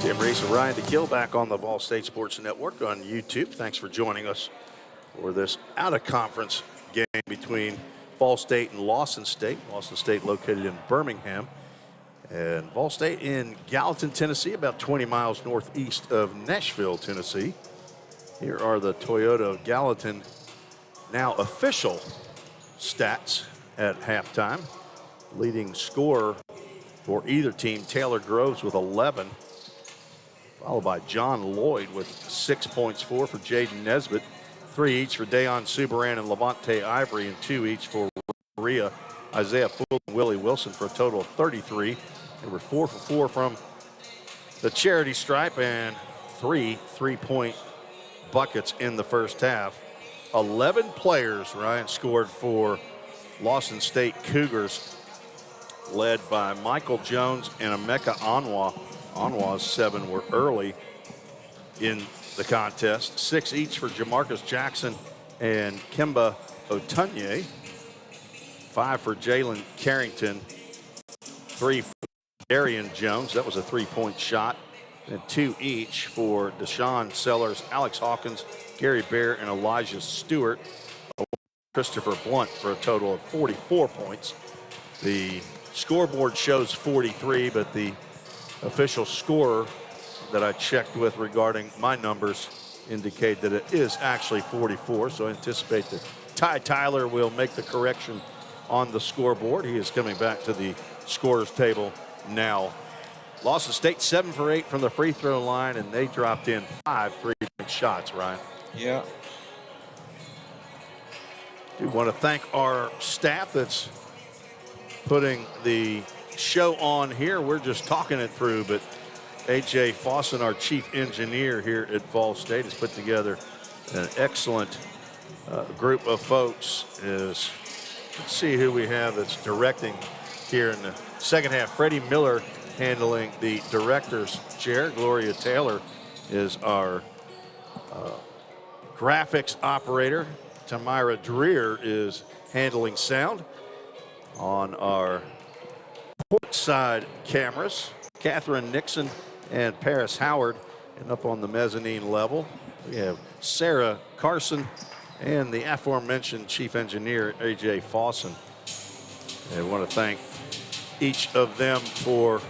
Tim Reese and Ryan DeKill back on the VolState Sports Network on YouTube. Thanks for joining us for this out-of-conference game between VolState and Lawson State. Lawson State located in Birmingham, and VolState in Gallatin, Tennessee, about 20 miles northeast of Nashville, Tennessee. Here are the Toyota of Gallatin now official stats at halftime. Leading scorer for either team, Taylor Groves with 11, followed by John Lloyd with 6 points, 4 for Jaden Nesbitt, 3 each for Dayon Subaran and Levante Ivory, and 2 each for Maria, Isaiah Fool, and Willie Wilson for a total of 33. They were 4 for 4 from the charity stripe and 3 3-point buckets in the first half. 11 players, Ryan, scored for Lawson State Cougars, led by Michael Jones and Emeka Anwa. Anwa's 7 were early in the contest. 6 each for Jamarcus Jackson and Kemba Otunye. 5 for Jalen Carrington. 3 for Darian Jones. That was a 3-point shot. And 2 each for Deshaun Sellers, Alex Hawkins, Gary Bear, and Elijah Stewart. Christopher Blunt for a total of 44 points. The scoreboard shows 43, but the official scorer that I checked with regarding my numbers indicate that it is actually 44. So I anticipate that Ty Tyler will make the correction on the scoreboard. He is coming back to the scorer's table now. Lawson State 7 for 8 from the free throw line, and they dropped in 5 3-point shots, Ryan. Yeah. We want to thank our staff that's putting the show on here. We're just talking it through, but A.J. Fawson, our chief engineer here at VolState, has put together an excellent group of folks. Let's see who we have that's directing here in the second half. Freddie Miller handling the director's chair. Gloria Taylor is our graphics operator. Tamira Dreer is handling sound. On our courtside cameras. Catherine Nixon and Paris Howard. And up on the mezzanine level, we have Sarah Carson and the aforementioned chief engineer, A.J. Fawson. And I want to thank each of them for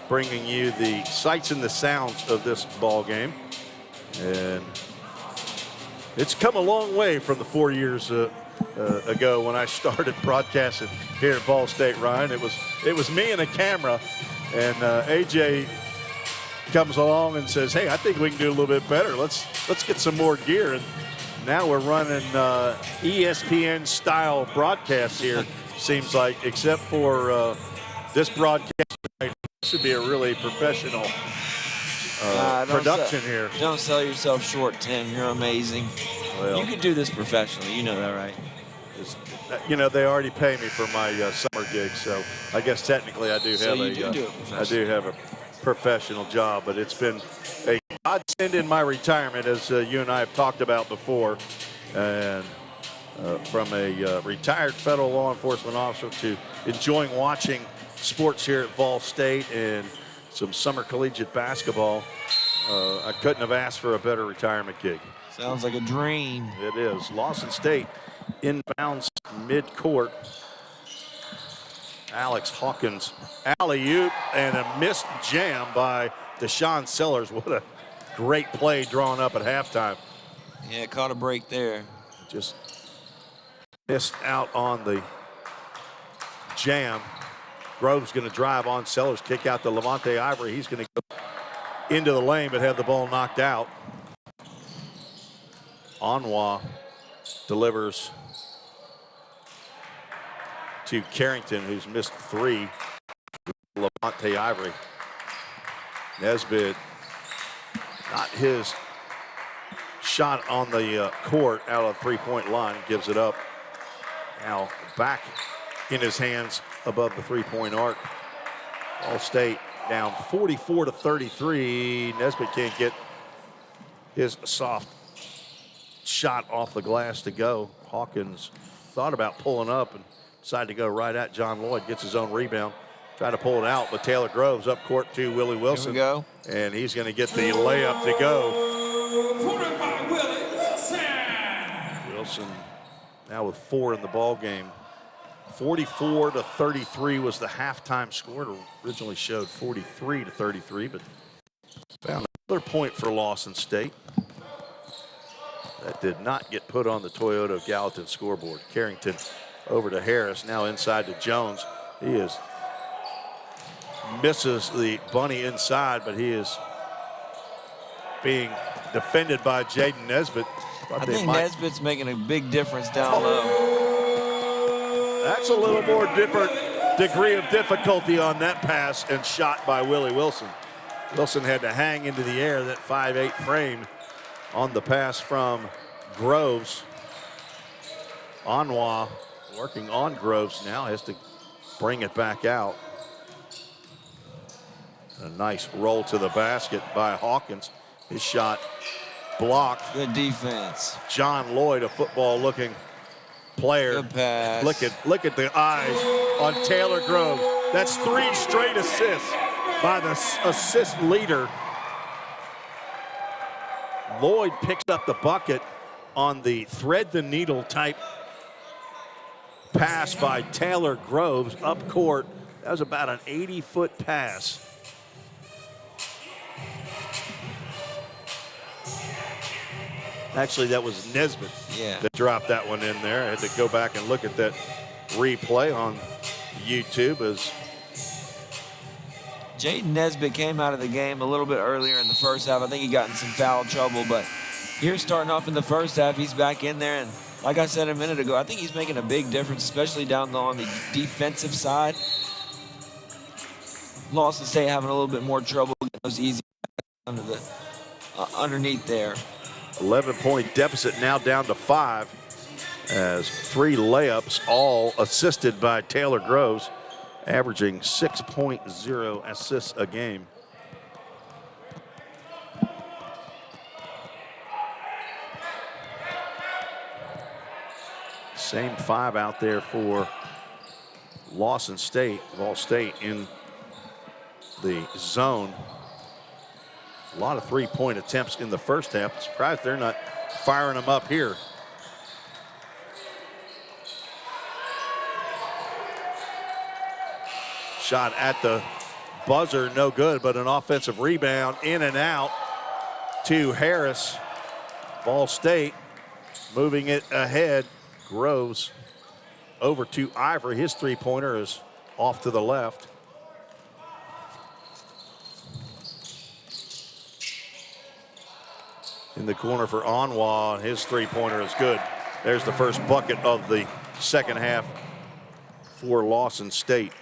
bringing you the sights and the sounds of this ball game. And it's come a long way from the 4 years ago when I started broadcasting here at VolState, Ryan. It was me and a camera, and AJ comes along and says, "Hey, I think we can do a little bit better. Let's get some more gear." And now we're running ESPN style broadcasts here. Seems like, except for this broadcast, this should be a really professional production here. Don't sell yourself short, Tim. You're amazing. Well, you can do this professionally. You know that, right? You know, they already pay me for my summer gig, so I guess technically I do have a professional job. But it's been a godsend in my retirement, as you and I have talked about before, and from a retired federal law enforcement officer to enjoying watching sports here at VolState and some summer collegiate basketball. I couldn't have asked for a better retirement gig. Sounds like a dream. It is. Lawson State inbounds midcourt. Alex Hawkins alley-oop and a missed jam by Deshaun Sellers. What a great play drawn up at halftime. Yeah, caught a break there. Just missed out on the jam. Grove's going to drive on Sellers, kick out to Levante Ivory. He's going to go into the lane but have the ball knocked out. Anwa delivers to Carrington, who's missed three. Levante Ivory. Nesbitt, not his shot on the court out of the three-point line, gives it up. Now back in his hands above the three-point arc. VolState down 44-33. Nesbitt can't get his soft shot off the glass to go. Hawkins thought about pulling up and decided to go right at John Lloyd. Gets his own rebound. Try to pull it out, but Taylor Groves up court to Willie Wilson. Here we go. And he's going to get the layup to go. Wilson now with 4 in the ball game. 44-33 was the halftime score. It originally showed 43-33, but found another point for Lawson State. That did not get put on the Toyota Gallatin scoreboard. Carrington over to Harris, now inside to Jones. He misses the bunny inside, but he is being defended by Jaden Nesbitt. I think Nesbitt's making a big difference down low. That's a little more different degree of difficulty on that pass and shot by Willie Wilson. Wilson had to hang into the air, that 5'8" frame on the pass from Groves. Anwa working on Groves now, has to bring it back out. A nice roll to the basket by Hawkins. His shot blocked. Good defense. John Lloyd, a football-looking player. Good pass. Look at the eyes on Taylor Groves. That's 3 straight assists by the assist leader. Lloyd picks up the bucket on the thread the needle type pass by Taylor Groves up court. That was about an 80-foot pass. Actually, that was Nesbitt that dropped that one in there. I had to go back and look at that replay on YouTube. As Jaden Nesbitt came out of the game a little bit earlier in the first half. I think he got in some foul trouble, but here starting off in the first half, he's back in there. And like I said a minute ago, I think he's making a big difference, especially down low on the defensive side. Lawson State having a little bit more trouble getting those easy under the underneath there. 11-point deficit now down to 5 as 3 layups, all assisted by Taylor Groves, averaging 6.0 assists a game. Same 5 out there for Lawson State, VolState in the zone. A lot of three-point attempts in the first half. Surprised they're not firing them up here. Shot at the buzzer, no good, but an offensive rebound in and out to Harris. VolState moving it ahead. Groves over to Ivory. His three-pointer is off to the left. In the corner for Anwa, his three-pointer is good. There's the first bucket of the second half for Lawson State.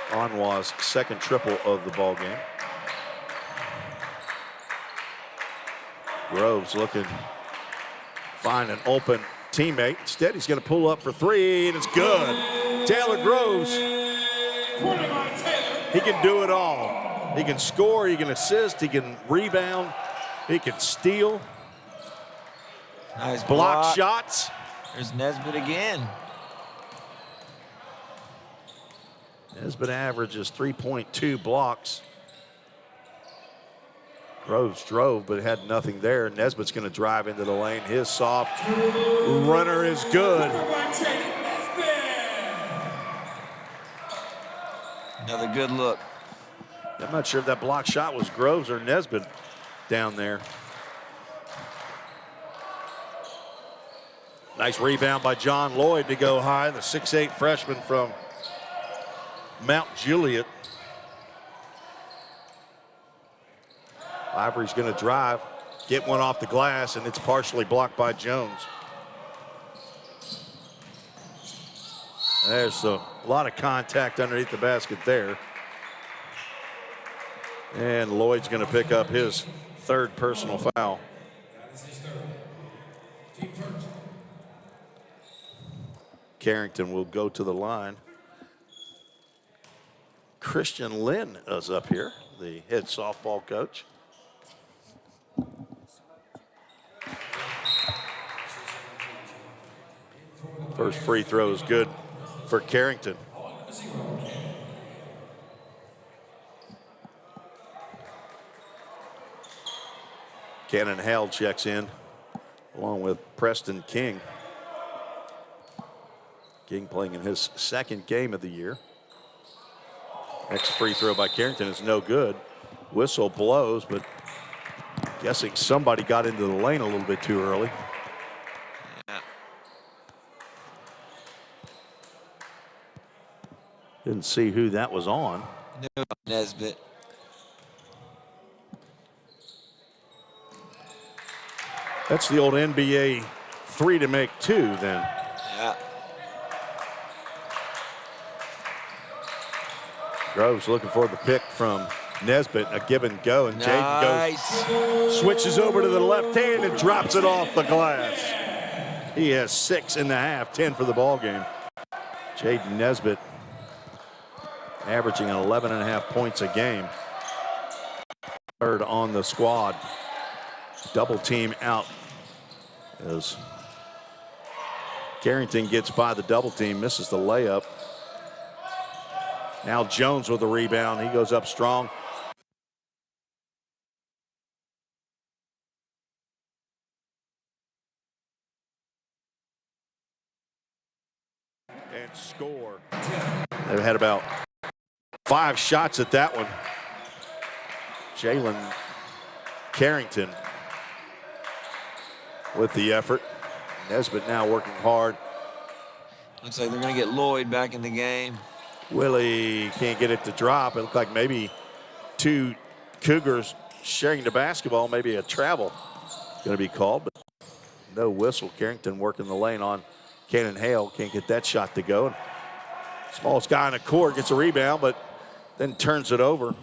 Anwa's second triple of the ball game. Groves looking to find an open teammate. Instead, he's going to pull up for three, and it's good. Taylor Groves, he can do it all. He can score, he can assist, he can rebound, he can steal. Nice block shots. There's Nesbitt again. Nesbitt averages 3.2 blocks. Groves drove, but had nothing there. Nesbitt's going to drive into the lane. His soft runner is good. Another good look. I'm not sure if that block shot was Groves or Nesbitt down there. Nice rebound by John Lloyd to go high, the 6'8" freshman from Mount Juliet. Ivory's going to drive, get one off the glass, and it's partially blocked by Jones. There's a lot of contact underneath the basket there. And Lloyd's going to pick up his third personal foul. Carrington will go to the line. Christian Lynn is up here, the head softball coach. First free throw is good for Carrington. Cannon Hale checks in along with Preston King. King playing in his second game of the year. Next free throw by Carrington is no good. Whistle blows, but guessing somebody got into the lane a little bit too early. Yeah. Didn't see who that was on. No, Nesbitt. That's the old NBA 3 to make 2 then. Yeah. Groves looking for the pick from Nesbitt, a give and go, and Nice. Jaden goes, switches over to the left hand and drops it off the glass. He has 6.5, 10 for the ball game. Jaden Nesbitt averaging 11.5 points a game. Third on the squad. Double team out as Carrington gets by the double team, misses the layup. Now Jones with the rebound. He goes up strong. And score. They've had about 5 shots at that one. Jalen Carrington with the effort. Nesbitt now working hard. Looks like they're going to get Lloyd back in the game. Willie can't get it to drop. It looked like maybe 2 Cougars sharing the basketball, maybe a travel going to be called, but no whistle. Carrington working the lane on Cannon Hale. Can't get that shot to go. Smallest guy on the court gets a rebound, but then turns it over.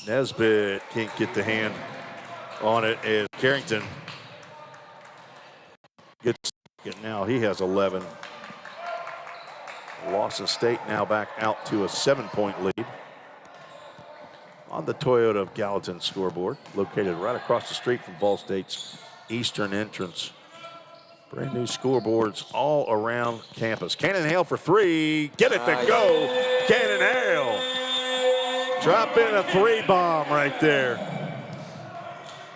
Nesbitt can't get the hand on it as Carrington gets it. Now he has 11. Lawson State now back out to a 7-point lead on the Toyota of Gallatin scoreboard, located right across the street from VolState's eastern entrance. Brand new scoreboards all around campus. Cannon Hale for three. Get it to go. Cannon Hale. Drop in a three bomb right there.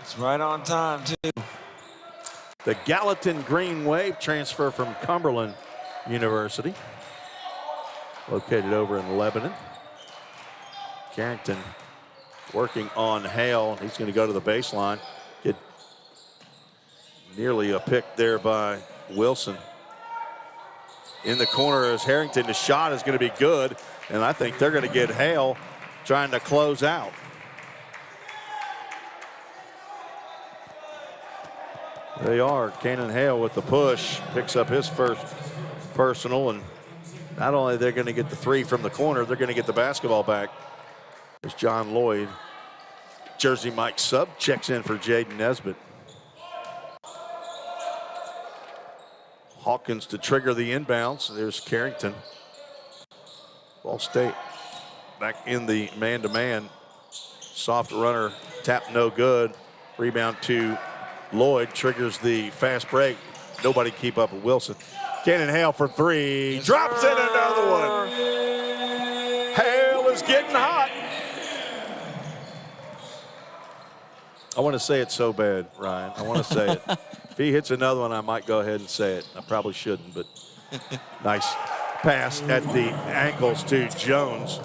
It's right on time, too. The Gallatin Green Wave transfer from Cumberland University. Located over in Lebanon. Carrington working on Hale. He's going to go to the baseline. Get nearly a pick there by Wilson. In the corner is Harrington. The shot is going to be good, and I think they're going to get Hale trying to close out. They are. Cannon Hale with the push. Picks up his first personal, and not only they're going to get the three from the corner, they're going to get the basketball back. There's John Lloyd. Jersey Mike sub checks in for Jaden Nesbitt. Hawkins to trigger the inbounds. There's Carrington. VolState back in the man-to-man. Soft runner, tap no good. Rebound to Lloyd, triggers the fast break. Nobody keep up with Wilson. Cannon Hale for three. Drops in another one. Hale is getting hot. I want to say it so bad, Ryan. I want to say it. If he hits another one, I might go ahead and say it. I probably shouldn't, but nice pass at the ankles to Jones.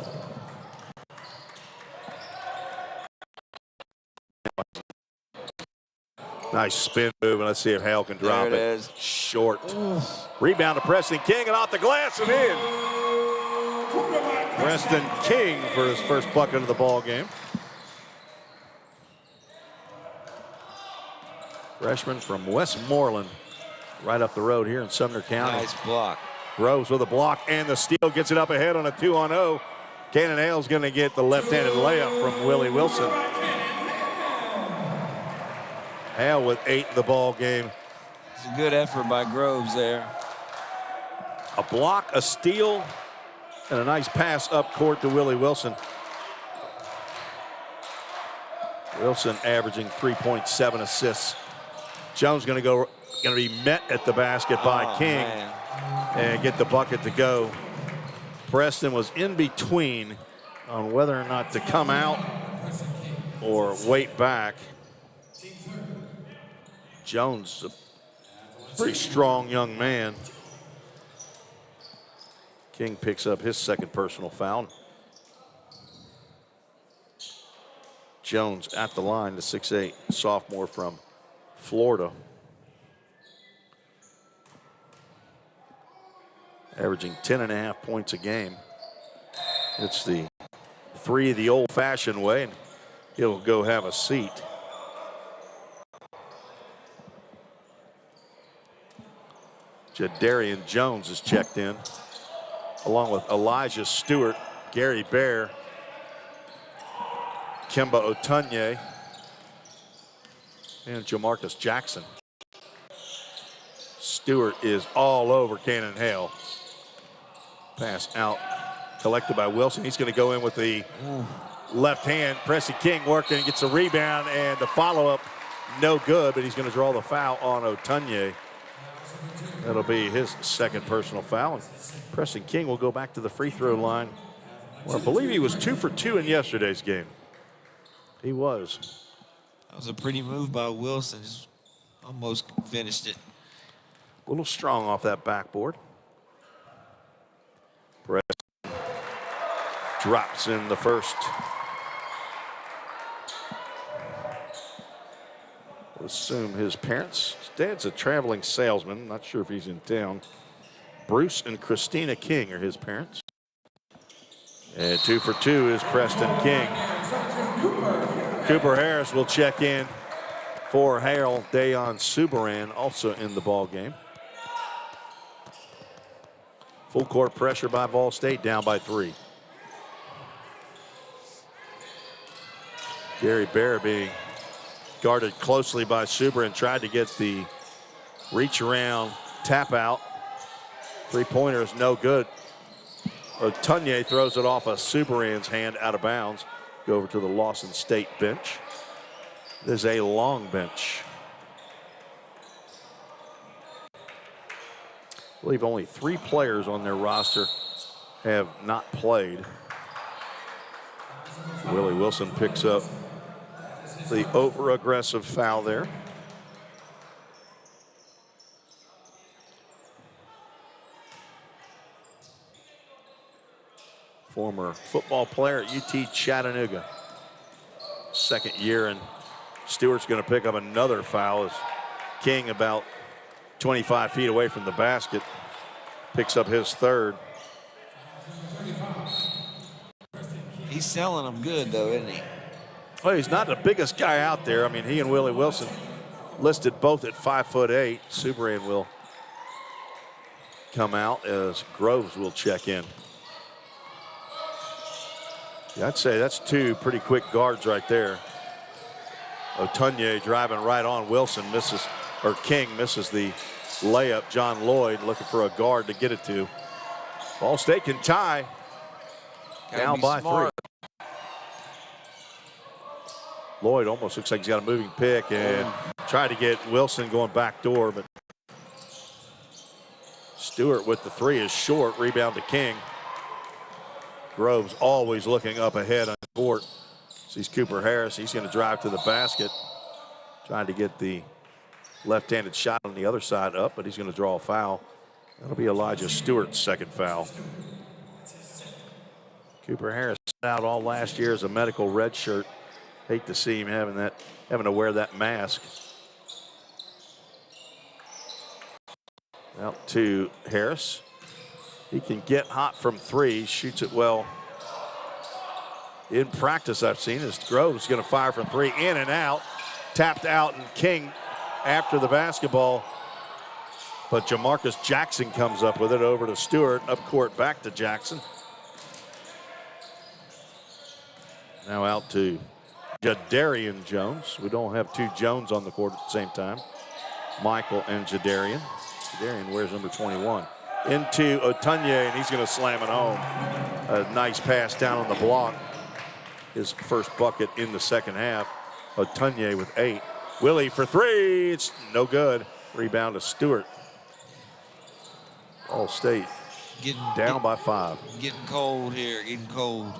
Nice spin move, and let's see if Hale can drop it. There it is. Short. Rebound to Preston King, and off the glass and in. Preston King for his first bucket of the ball game. Freshman from Westmoreland, right up the road here in Sumner County. Nice block. Groves with a block and the steal, gets it up ahead on a 2-on-0. Cannon Hale's going to get the left-handed layup from Willie Wilson. Hale with 8 in the ball game. It's a good effort by Groves there. A block, a steal, and a nice pass up court to Willie Wilson. Wilson averaging 3.7 assists. Jones going to be met at the basket by King and get the bucket to go. Preston was in between on whether or not to come out or wait back. Jones, a pretty strong young man. King picks up his second personal foul. Jones at the line, the 6'8" sophomore from Florida. Averaging 10.5 points a game. It's the three the old-fashioned way, and he'll go have a seat. Jadarian Jones is checked in, along with Elijah Stewart, Gary Bear, Kemba Otunye, and Jamarcus Jackson. Stewart is all over Cannon Hale. Pass out, collected by Wilson. He's going to go in with the left hand. Preston King working, gets a rebound, and the follow-up no good, but he's going to draw the foul on Otunye. That'll be his second personal foul. And Preston King will go back to the free throw line. Well, I believe he was 2 for 2 in yesterday's game. He was. That was a pretty move by Wilson. Just almost finished it. A little strong off that backboard. Preston drops in the first. We'll assume his parents. His dad's a traveling salesman. Not sure if he's in town. Bruce and Christina King are his parents. And 2 for 2 is Preston King. Cooper Harris will check in for Hale. Dayon Subaran also in the ball game. Full court pressure by VolState, down by 3. Gary Bear being guarded closely by Subaran, tried to get the reach around, tap out. Three-pointer is no good. Otunye throws it off of Subaran's hand out of bounds. Go over to the Lawson State bench. There's a long bench. believe only 3 players on their roster have not played. Willie Wilson picks up the over-aggressive foul there. Former football player at UT Chattanooga. Second year, and Stewart's going to pick up another foul as King, about 25 feet away from the basket, picks up his third. He's selling them good, though, isn't he? Well, he's not the biggest guy out there. I mean, he and Willie Wilson listed both at 5'8". Subran will come out as Groves will check in. Yeah, I'd say that's 2 pretty quick guards right there. Otunye driving right on Wilson, misses, or King misses the layup. John Lloyd looking for a guard to get it to. Ball State can tie. Down by 3. Lloyd almost looks like he's got a moving pick and tried to get Wilson going back door, but Stewart with the 3 is short. Rebound to King. Groves always looking up ahead on the court. Sees Cooper Harris. He's going to drive to the basket, trying to get the left-handed shot on the other side up, but he's going to draw a foul. That'll be Elijah Stewart's second foul. Cooper Harris out all last year as a medical red shirt. Hate to see him having to wear that mask. Out to Harris. He can get hot from 3, shoots it well. In practice, I've seen as Groves going to fire from 3, in and out. Tapped out, and King after the basketball. But Jamarcus Jackson comes up with it over to Stewart. Up court, back to Jackson. Now out to Jadarian Jones. We don't have 2 Jones on the court at the same time. Michael and Jadarian. Jadarian wears number 21. Into Otunye, and he's going to slam it home. A nice pass down on the block. His first bucket in the second half. Otunye with 8. Willie for 3. It's no good. Rebound to Stewart. All State down by 5. Getting cold here, getting cold.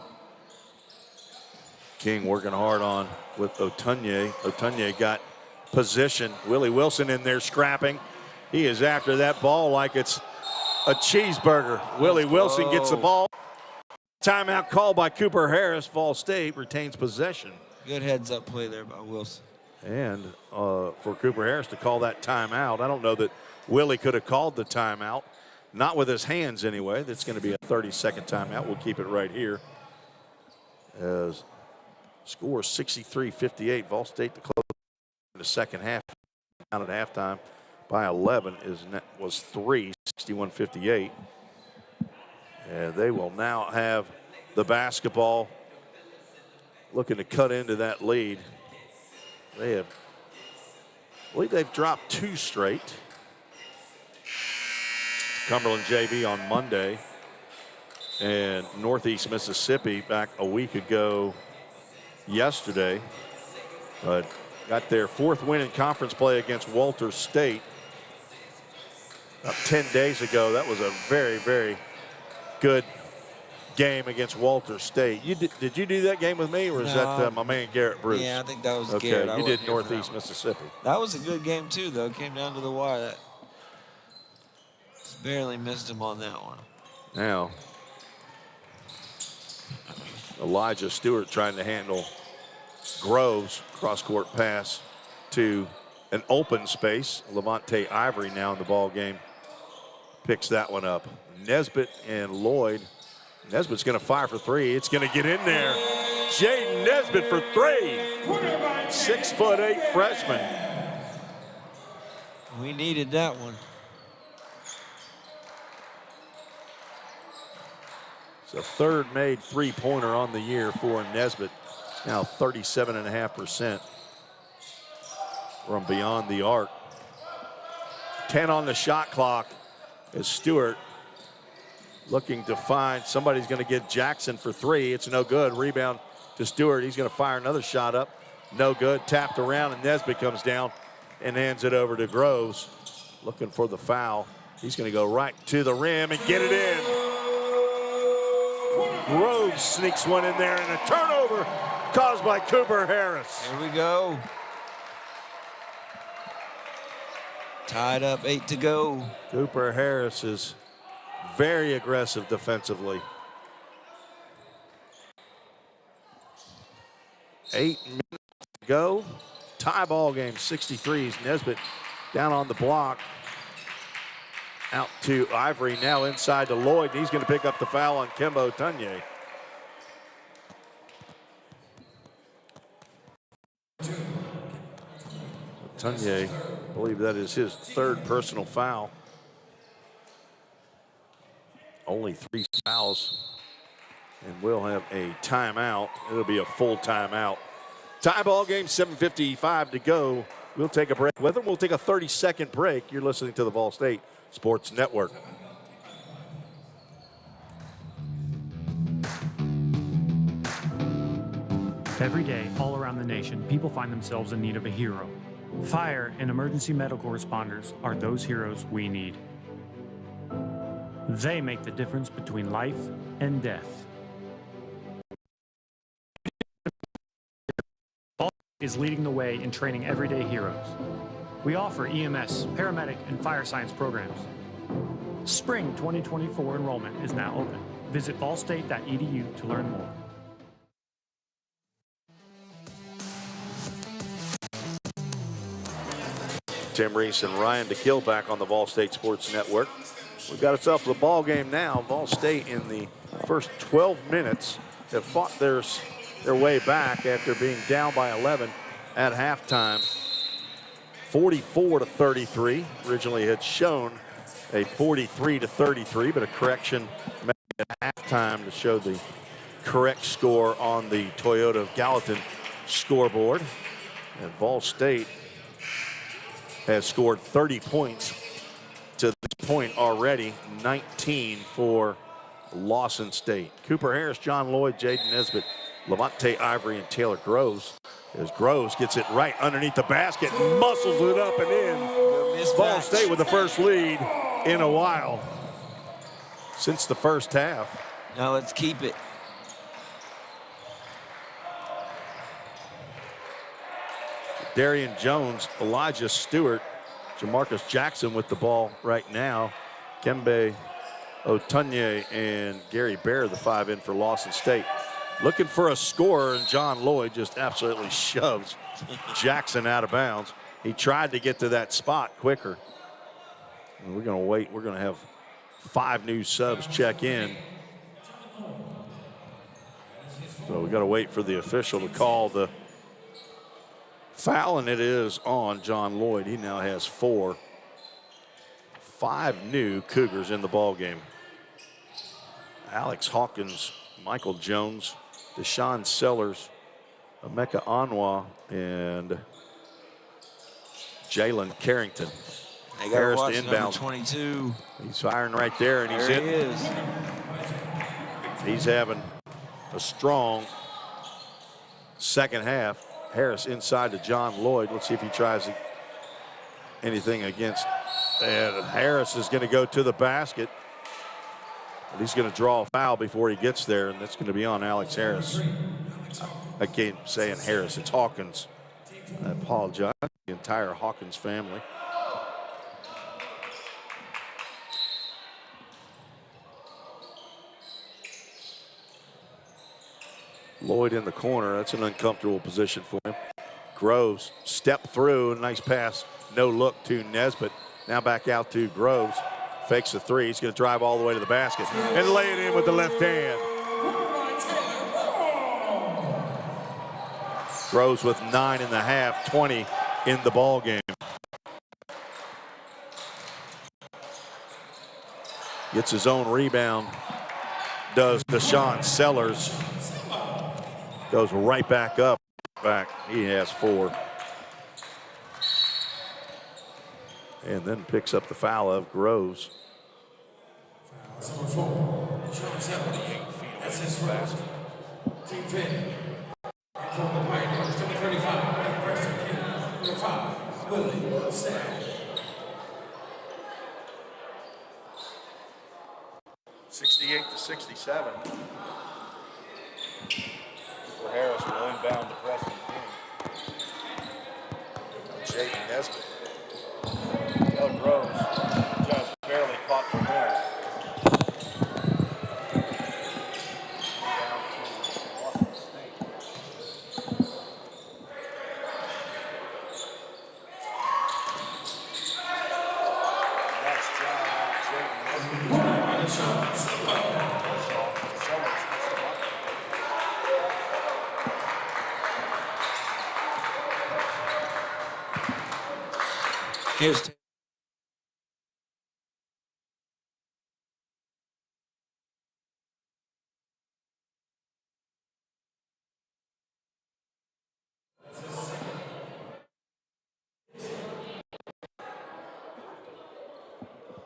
King working hard on with Otunye. Otunye got position. Willie Wilson in there scrapping. He is after that ball like it's a cheeseburger. Willie Wilson gets the ball. Timeout called by Cooper Harris. Vol State retains possession. Good heads-up play there by Wilson. And for Cooper Harris to call that timeout, I don't know that Willie could have called the timeout. Not with his hands anyway. That's going to be a 30-second timeout. We'll keep it right here. As score 63-58. Vol State to close in the second half. Down at halftime by 11 was 3, 61-58. And they will now have the basketball, looking to cut into that lead. I believe they've dropped 2 straight. Cumberland JV on Monday, and Northeast Mississippi back a week ago yesterday. But got their 4th win in conference play against Walter State about 10 days ago. That was a very, very good game against Walter State. Did you do that game with me, or is that my man Garrett Bruce? Yeah, I think that was okay, Garrett. You did Northeast Mississippi. That was a good game too, though. Came down to the wire. That just barely missed him on that one. Now, Elijah Stewart trying to handle Groves. Cross-court pass to an open space. Levante Ivory now in the ball game picks that one up. Nesbitt and Lloyd. Nesbitt's going to fire for 3. It's going to get in there. Jaden Nesbitt for 3. 6'8" freshman. We needed that one. It's a 3rd made 3-pointer on the year for Nesbitt. Now 37.5% from beyond the arc. 10 on the shot clock as Stewart looking to find somebody's going to get Jackson for 3. It's no good. Rebound to Stewart. He's going to fire another shot up. No good. Tapped around, and Nesbitt comes down and hands it over to Groves. Looking for the foul. He's going to go right to the rim and get it in. Groves sneaks one in there, and a turnover caused by Cooper Harris. Here we go. Tied up, 8 to go. Cooper Harris is very aggressive defensively. 8 minutes to go. Tie ball game, 63s. Nesbitt down on the block. Out to Ivory, now inside to Lloyd. He's going to pick up the foul on Kemba Otunye. Otunye, I believe that is his 3rd personal foul. Only 3 fouls. And we'll have a timeout. It'll be a full timeout. Tie ball game, 7:55 to go. We'll take a break. Whether we'll take a 30-second break. You're listening to the VolState Sports Network. Every day, all around the nation, people find themselves in need of a hero. Fire and emergency medical responders are those heroes we need. They make the difference between life and death. VolState is leading the way in training everyday heroes. We offer EMS, paramedic, and fire science programs. Spring 2024 enrollment is now open. Visit volstate.edu to learn more. Tim Reese and Ryan DeKill back on the VolState Sports Network. We've got ourselves a ball game now. VolState in the first 12 minutes have fought their way back after being down by 11 at halftime. 44-33. Originally had shown a 43-33, but a correction made at halftime to show the correct score on the Toyota of Gallatin scoreboard. And VolState has scored 30 points to this point already, 19 for Lawson State. Cooper Harris, John Lloyd, Jaden Nesbitt, Levante Ivory, and Taylor Groves. As Groves gets it right underneath the basket, muscles it up and in. VolState with the first lead in a while since the first half. Now let's keep it. Darian Jones, Elijah Stewart, Jamarcus Jackson with the ball right now. Kembe Otunye and Gary Bear, the 5 in for Lawson State. Looking for a scorer, and John Lloyd just absolutely shoves Jackson out of bounds. He tried to get to that spot quicker. And we're going to wait. We're going to have 5 new subs check in. So we got to wait for the official to call the foul, and it is on John Lloyd. He now has 4. 5 new Cougars in the ball game. Alex Hawkins, Michael Jones, Deshaun Sellers, Emeka Anwa, and Jalen Carrington. They got Harris watch to inbound. 22. He's firing right there, and he's there in. He is. He's having a strong second half. Harris inside to John Lloyd. Let's see if he tries anything against. And Harris is going to go to the basket. But he's going to draw a foul before he gets there, and that's going to be on Alex Harris. I keep saying Harris. It's Hawkins. I apologize to the entire Hawkins family. Lloyd in the corner. That's an uncomfortable position for him. Groves step through. Nice pass. No look to Nesbitt. Now back out to Groves. Fakes the 3. He's going to drive all the way to the basket and lay it in with the left hand. Groves with 9.5, 20 in the ball game. Gets his own rebound. Does Deshaun Sellers. Goes right back up. He has 4. And then picks up the foul of Groves. That's his first. Team 10. From the Pioneers, number 35, Preston King. Number 5, Willie Stack. 68-67. For Harris will inbound to Preston King. Jaden Nesbitt. Taylor Groves just barely caught the winner. Here's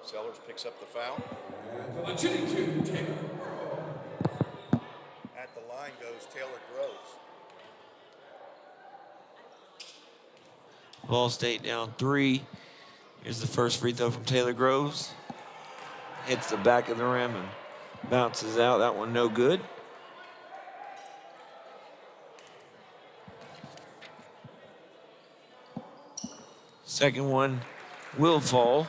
Sellers picks up the foul. The shooting two, Taylor. At the line goes Taylor Groves. Ball State down 3. Here's the first free throw from Taylor Groves. Hits the back of the rim and bounces out. That one no good. Second one will fall.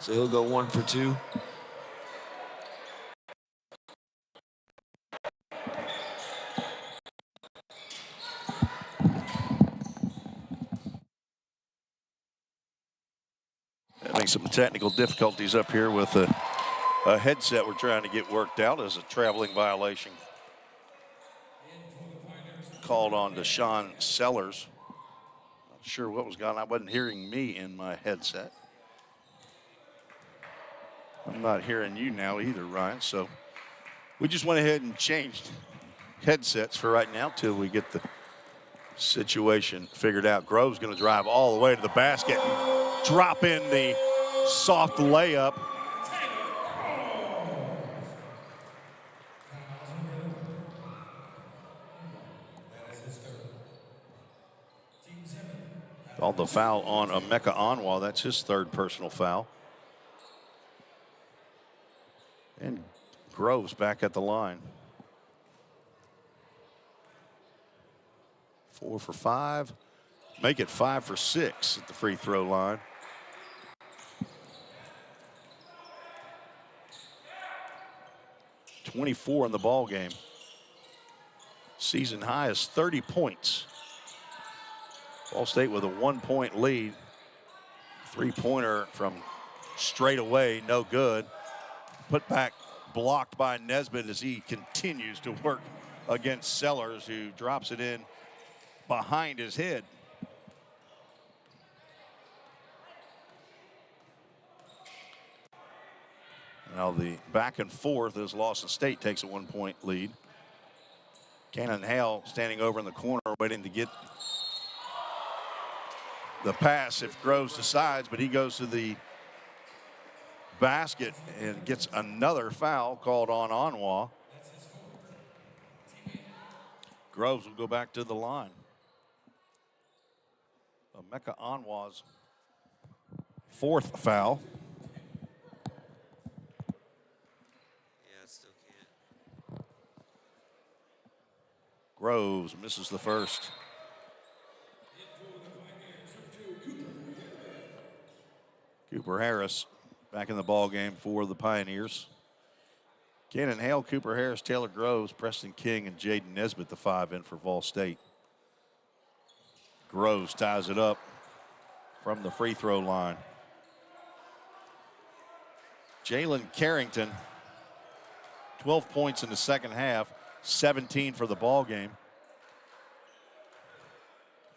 So he'll go 1 for 2. Having some technical difficulties up here with a headset we're trying to get worked out as a traveling violation called on to Sean Sellers. Not sure what was going on. I wasn't hearing me in my headset. I'm not hearing you now either, Ryan. So we just went ahead and changed headsets for right now till we get the situation figured out. Grove's going to drive all the way to the basket and drop in the soft layup. Called the foul on Emeka Anwa. That's his third personal foul. And Groves back at the line. 4 for 5. Make it 5 for 6 at the free throw line. .24 in the ball game. Season high is 30 points. Ball State with a 1-point lead. Three-pointer from straight away, no good. Put back blocked by Nesbitt as he continues to work against Sellers, who drops it in behind his head. Now the back and forth as Lawson State takes a 1-point lead. Cannon Hale standing over in the corner waiting to get the pass if Groves decides, but he goes to the basket and gets another foul called on Anwa. Groves will go back to the line. Emeka Anwa's fourth foul. Yeah, still can't. Groves misses the first. Cooper Harris back in the ball game for the Pioneers. Cannon Hale, Cooper Harris, Taylor Groves, Preston King, and Jaden Nesbitt, the 5 in for Vol State. Groves ties it up from the free throw line. Jalen Carrington, 12 points in the second half, 17 for the ball game.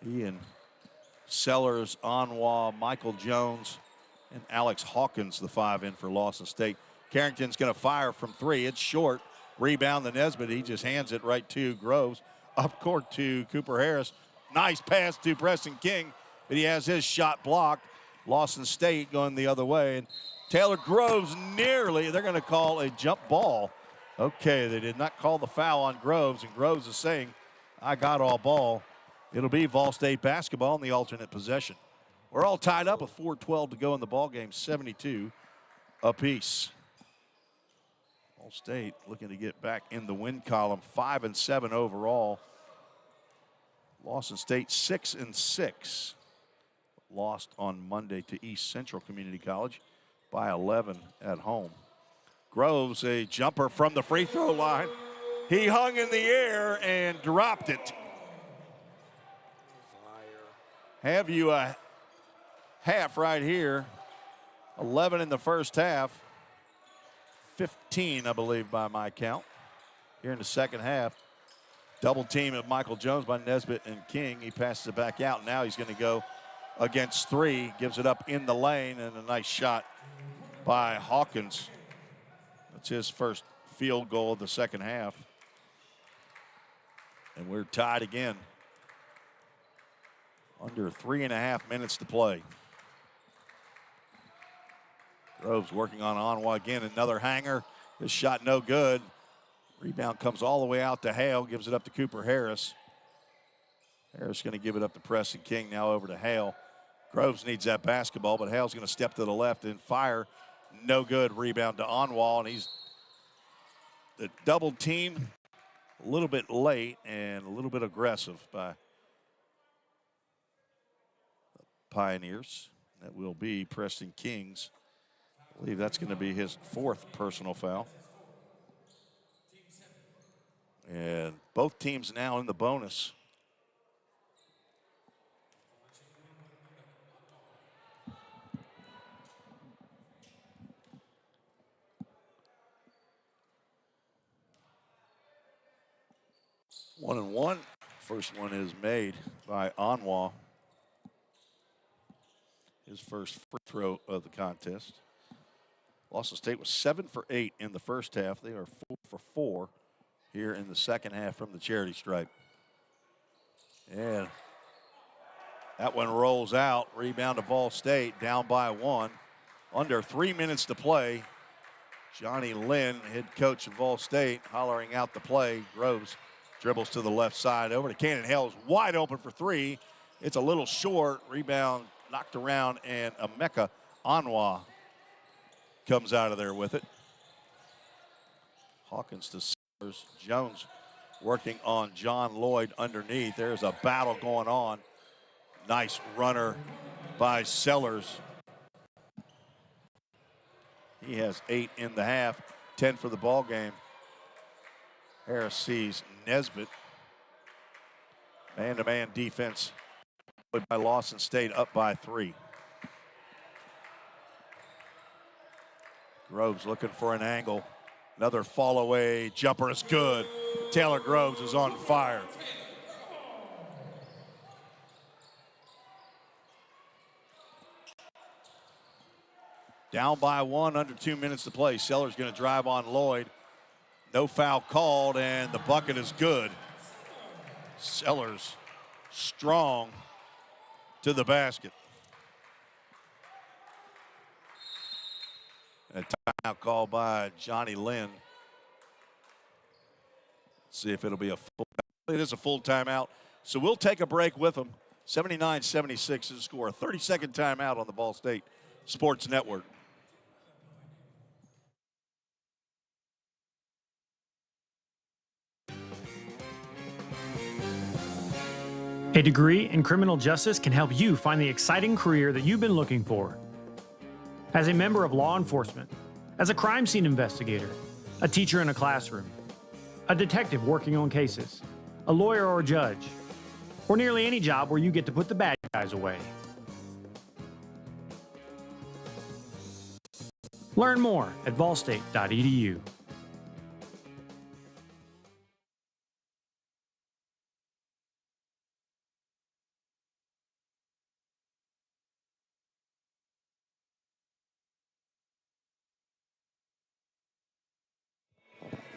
He and Sellers, Anwa, Michael Jones, and Alex Hawkins, the 5 in for Lawson State. Carrington's going to fire from 3. It's short. Rebound to Nesbitt. He just hands it right to Groves. Up court to Cooper Harris. Nice pass to Preston King, but he has his shot blocked. Lawson State going the other way. And Taylor Groves nearly, they're going to call a jump ball. Okay, they did not call the foul on Groves, and Groves is saying, I got all ball. It'll be Vol State basketball in the alternate possession. We're all tied up with 4:12 to go in the ball game, 72 apiece. VolState looking to get back in the win column, 5-7 overall. Lawson State 6-6. Lost on Monday to East Central Community College by 11 at home. Groves, a jumper from the free throw line. He hung in the air and dropped it. Have you a half right here. 11 in the first half. 15, I believe, by my count. Here in the second half. Double team of Michael Jones by Nesbitt and King. He passes it back out. Now he's going to go against three. Gives it up in the lane, and a nice shot by Hawkins. That's his first field goal of the second half. And we're tied again. Under 3.5 minutes to play. Groves working on Anwa again. Another hanger. His shot no good. Rebound comes all the way out to Hale. Gives it up to Cooper Harris. Harris going to give it up to Preston King. Now over to Hale. Groves needs that basketball, but Hale's going to step to the left and fire. No good. Rebound to Anwal, and he's the double team a little bit late and a little bit aggressive by the Pioneers. That will be Preston King's. I believe that's going to be his fourth personal foul. And both teams now in the bonus. One and one. First one is made by Anwa. His first free throw of the contest. Lawson State was 7 for 8 in the first half. They are 4 for 4 here in the second half from the charity stripe. And that one rolls out. Rebound to VolState, down by 1. Under 3 minutes to play. Johnny Lynn, head coach of VolState, hollering out the play. Groves dribbles to the left side over to Cannon. Hale's wide open for three. It's a little short. Rebound knocked around, and Emeka Anwa comes out of there with it. Hawkins to Sellers. Jones working on John Lloyd underneath. There's a battle going on. Nice runner by Sellers. He has 8 in the half, 10 for the ball game. Harris sees Nesbitt. Man-to-man defense by Lawson State, up by 3. Groves looking for an angle. Another fall away jumper is good. Taylor Groves is on fire. Down by 1, under 2 minutes to play. Sellers going to drive on Lloyd. No foul called, and the bucket is good. Sellers strong to the basket. A timeout call by Johnny Lynn. Let's see if it'll be a full. It is a full timeout. So we'll take a break with them. 79-76 is the score. A 30-second timeout on the VolState Sports Network. A degree in criminal justice can help you find the exciting career that you've been looking for. As a member of law enforcement, as a crime scene investigator, a teacher in a classroom, a detective working on cases, a lawyer or a judge, or nearly any job where you get to put the bad guys away. Learn more at volstate.edu.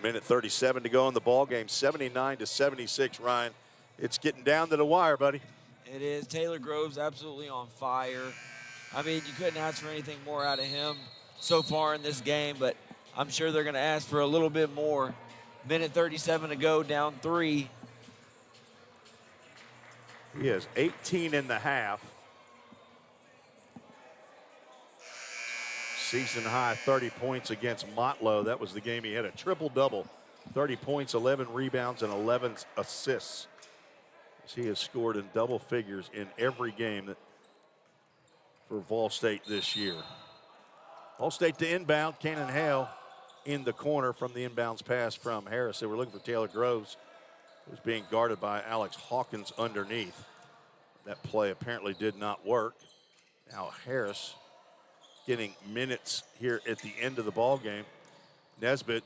Minute 37 to go in the ball game. 79-76, Ryan. It's getting down to the wire, buddy. It is. Taylor Groves absolutely on fire. I mean, you couldn't ask for anything more out of him so far in this game, but I'm sure they're going to ask for a little bit more. Minute 37 to go, down 3. He has 18 in the half. Season high 30 points against Motlow. That was the game he had a triple-double. 30 points, 11 rebounds, and 11 assists. As he has scored in double figures in every game for VolState this year. VolState to inbound. Cannon Hale in the corner from the inbounds pass from Harris. They were looking for Taylor Groves, who's being guarded by Alex Hawkins underneath. That play apparently did not work. Now Harris getting minutes here at the end of the ball game. Nesbitt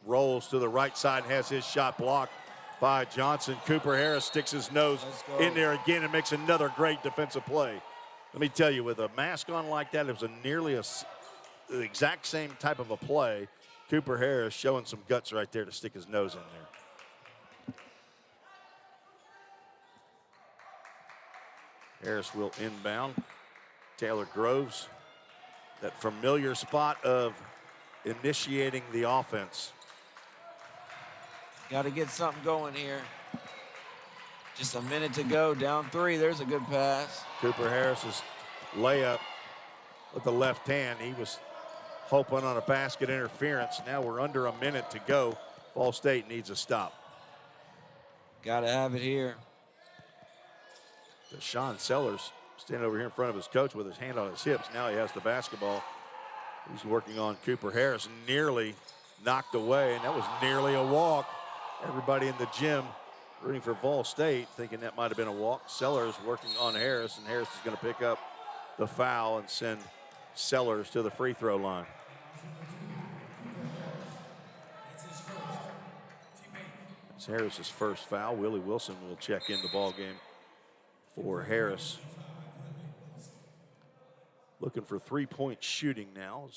rolls to the right side, has his shot blocked by Johnson. Cooper Harris sticks his nose in there again and makes another great defensive play. Let me tell you, with a mask on like that, it was the exact same type of a play. Cooper Harris showing some guts right there to stick his nose in there. Harris will inbound. Taylor Groves, that familiar spot of initiating the offense. Got to get something going here. Just a minute to go, down 3. There's a good pass. Cooper Harris's layup with the left hand. He was hoping on a basket interference. Now we're under a minute to go. VolState needs a stop. Got to have it here. Sean Sellers standing over here in front of his coach with his hand on his hips. Now he has the basketball. He's working on Cooper Harris. Nearly knocked away, and that was nearly a walk. Everybody in the gym rooting for VolState, thinking that might have been a walk. Sellers working on Harris, and Harris is going to pick up the foul and send Sellers to the free throw line. It's Harris's first foul. Willie Wilson will check in the ball game for Harris. Looking for three-point shooting now.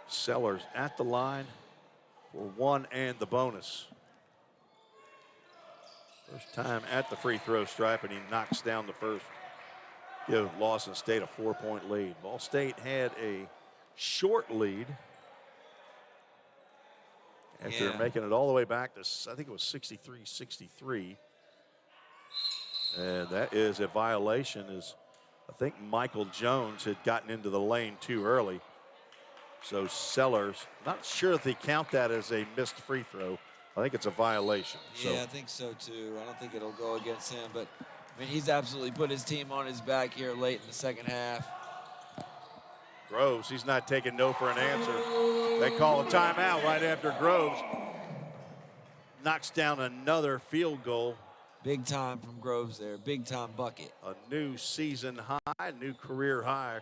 Sellers at the line for 1 and the bonus. First time at the free throw stripe, and he knocks down the first. Give Lawson State a 4-point lead. VolState had a short lead after making it all the way back to, I think it was 63-63. And that is a violation, as I think Michael Jones had gotten into the lane too early. So Sellers, not sure if they count that as a missed free throw. I think it's a violation. Yeah, I think so too. I don't think it'll go against him, but I mean, he's absolutely put his team on his back here late in the second half. Groves, he's not taking no for an answer. They call a timeout right after Groves knocks down another field goal. Big time from Groves there, big time bucket. A new season high, new career high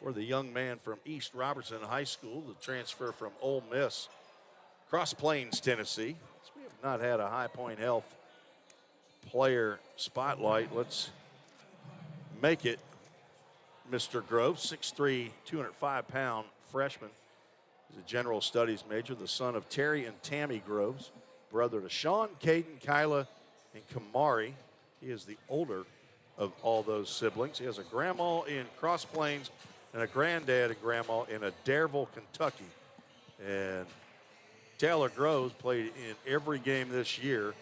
for the young man from East Robertson High School, the transfer from Ole Miss, Cross Plains, Tennessee. We have not had a High Point Health player spotlight. Let's make it Mr. Groves, 6'3", 205-pound freshman. He's a general studies major, the son of Terry and Tammy Groves, brother to Sean, Caden, Kyla, and Kamari. He is the older of all those siblings. He has a grandma in Cross Plains and a granddad and grandma in Adairville, Kentucky. And Taylor Groves played in every game this year.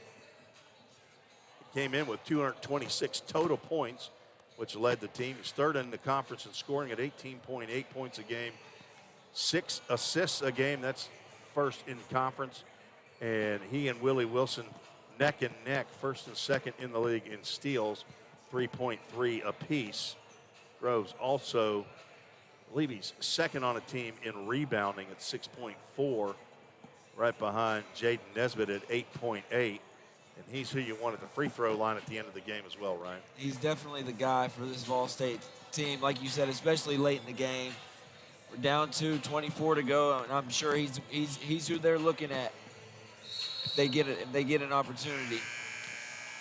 He came in with 226 total points, which led the team. He's third in the conference in scoring at 18.8 points a game, 6 assists a game. That's first in conference. And he and Willie Wilson neck and neck, first and second in the league in steals, 3.3 apiece. Groves also, I believe he's second on a team in rebounding at 6.4, right behind Jaden Nesbitt at 8.8. And he's who you want at the free throw line at the end of the game as well, Ryan. He's definitely the guy for this VolState team, like you said, especially late in the game. We're down to 24 to go, and I'm sure he's who they're looking at if they get an opportunity.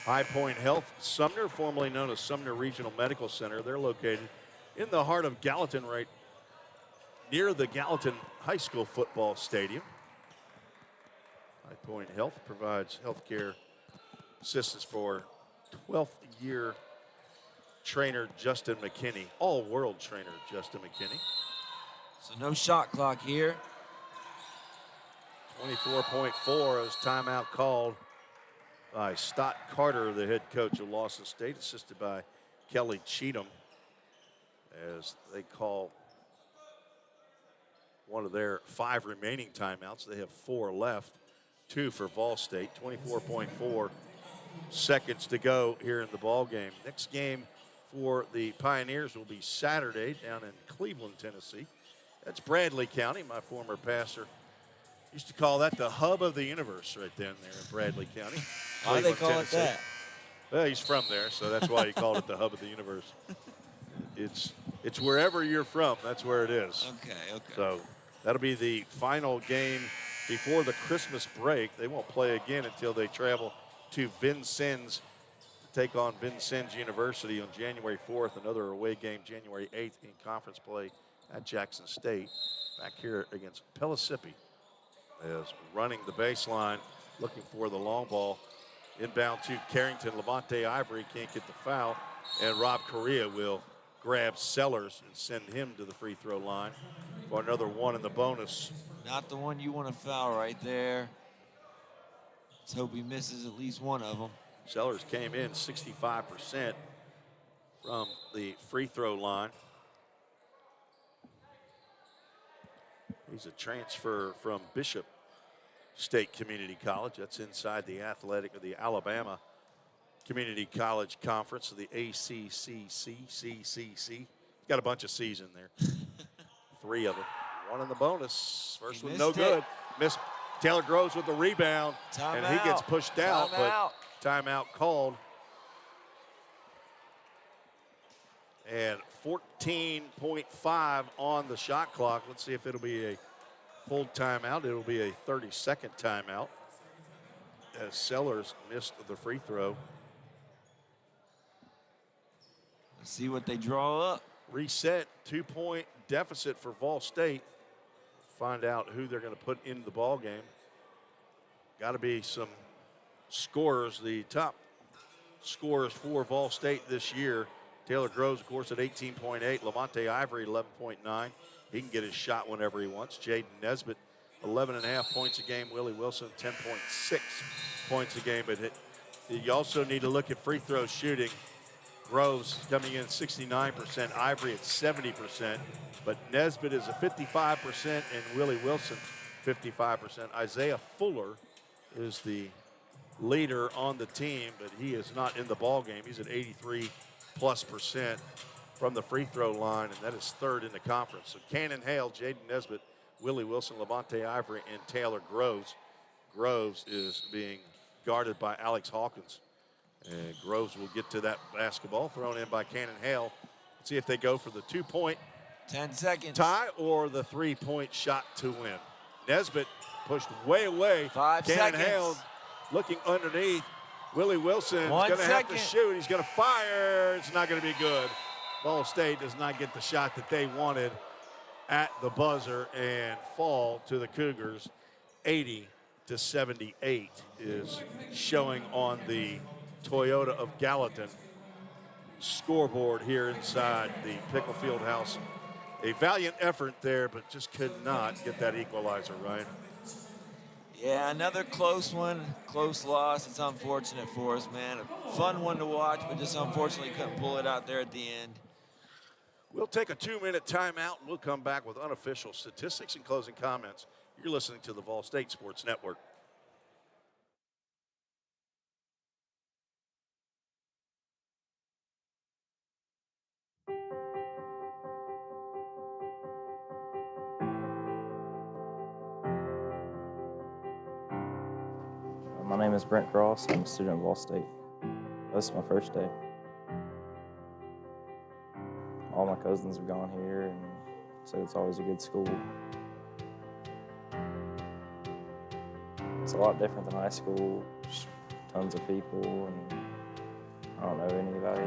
High Point Health, Sumner, formerly known as Sumner Regional Medical Center. They're located in the heart of Gallatin, right near the Gallatin High School football stadium. High Point Health provides health care assistance for 12th year trainer Justin McKinney, all-world trainer Justin McKinney. So no shot clock here. 24.4 as timeout called by Stott Carter, the head coach of Lawson State, assisted by Kelly Cheatham, as they call one of their 5 remaining timeouts. They have 4 left, 2 for VolState, 24.4 seconds to go here in the ball game. Next game for the Pioneers will be Saturday down in Cleveland, Tennessee. That's Bradley County. My former pastor used to call that the hub of the universe right then there in Bradley County. Why do they Cleveland, call Tennessee. it that? Well, he's from there, so that's why he called it the hub of the universe. It's wherever you're from, that's where it is. Okay. So that'll be the final game before the Christmas break. They won't play again until they travel to Vincennes to take on Vincennes University on January 4th. Another away game January 8th in conference play at Jackson State. Back here against Pellissippi is running the baseline, looking for the long ball. Inbound to Carrington. Levante Ivory can't get the foul, and Rob Correa will grab Sellers and send him to the free throw line for another one in the bonus. Not the one you want to foul right there. Let's hope he misses at least one of them. Sellers came in 65% from the free throw line. He's a transfer from Bishop State Community College. That's inside the Alabama Community College Conference of the ACCC. Got a bunch of C's in there. 3 of them. 1 in the bonus. First one no good. Missed. Taylor Groves with the rebound. And he gets pushed out, but timeout called. And 14.5 on the shot clock. Let's see if it'll be a full timeout. It'll be a 30-second timeout as Sellers missed the free throw. Let's see what they draw up. Reset, 2-point deficit for VolState. Find out who they're going to put into the ball game. Got to be some scorers. The top scorers for VolState this year. Taylor Groves, of course, at 18.8. Levante Ivory, 11.9. He can get his shot whenever he wants. Jaden Nesbitt, 11.5 points a game. Willie Wilson, 10.6 points a game. But you also need to look at free throw shooting. Groves coming in 69%, Ivory at 70%, but Nesbitt is a 55% and Willie Wilson 55%. Isaiah Fuller is the leader on the team, but he is not in the ball game. He's at 83+% from the free throw line, and that is 3rd in the conference. So Cannon Hale, Jaden Nesbitt, Willie Wilson, Levante Ivory, and Taylor Groves. Groves is being guarded by Alex Hawkins. And Groves will get to that basketball thrown in by Cannon Hale. Let's see if they go for the 2-point 10 seconds tie or the 3-point shot to win. Nesbitt pushed way away. 5 Cannon seconds. Hale looking underneath. Willie Wilson's going to have to shoot. He's going to fire. It's not going to be good. Ball State does not get the shot that they wanted at the buzzer and fall to the Cougars. 80-78 is showing on the Toyota of Gallatin scoreboard here inside the Pickle Field House. A valiant effort there, but just could not get that equalizer, right? Yeah, another close one, close loss. It's unfortunate for us, man. A fun one to watch, but just unfortunately couldn't pull it out there at the end. We'll take a 2-minute timeout, and we'll come back with unofficial statistics and closing comments. You're listening to the VolState Sports Network. My name is Brent Cross. I'm a student at VolState. This is my first day. All my cousins have gone here and said it's always a good school. It's a lot different than high school. Just tons of people and I don't know anybody.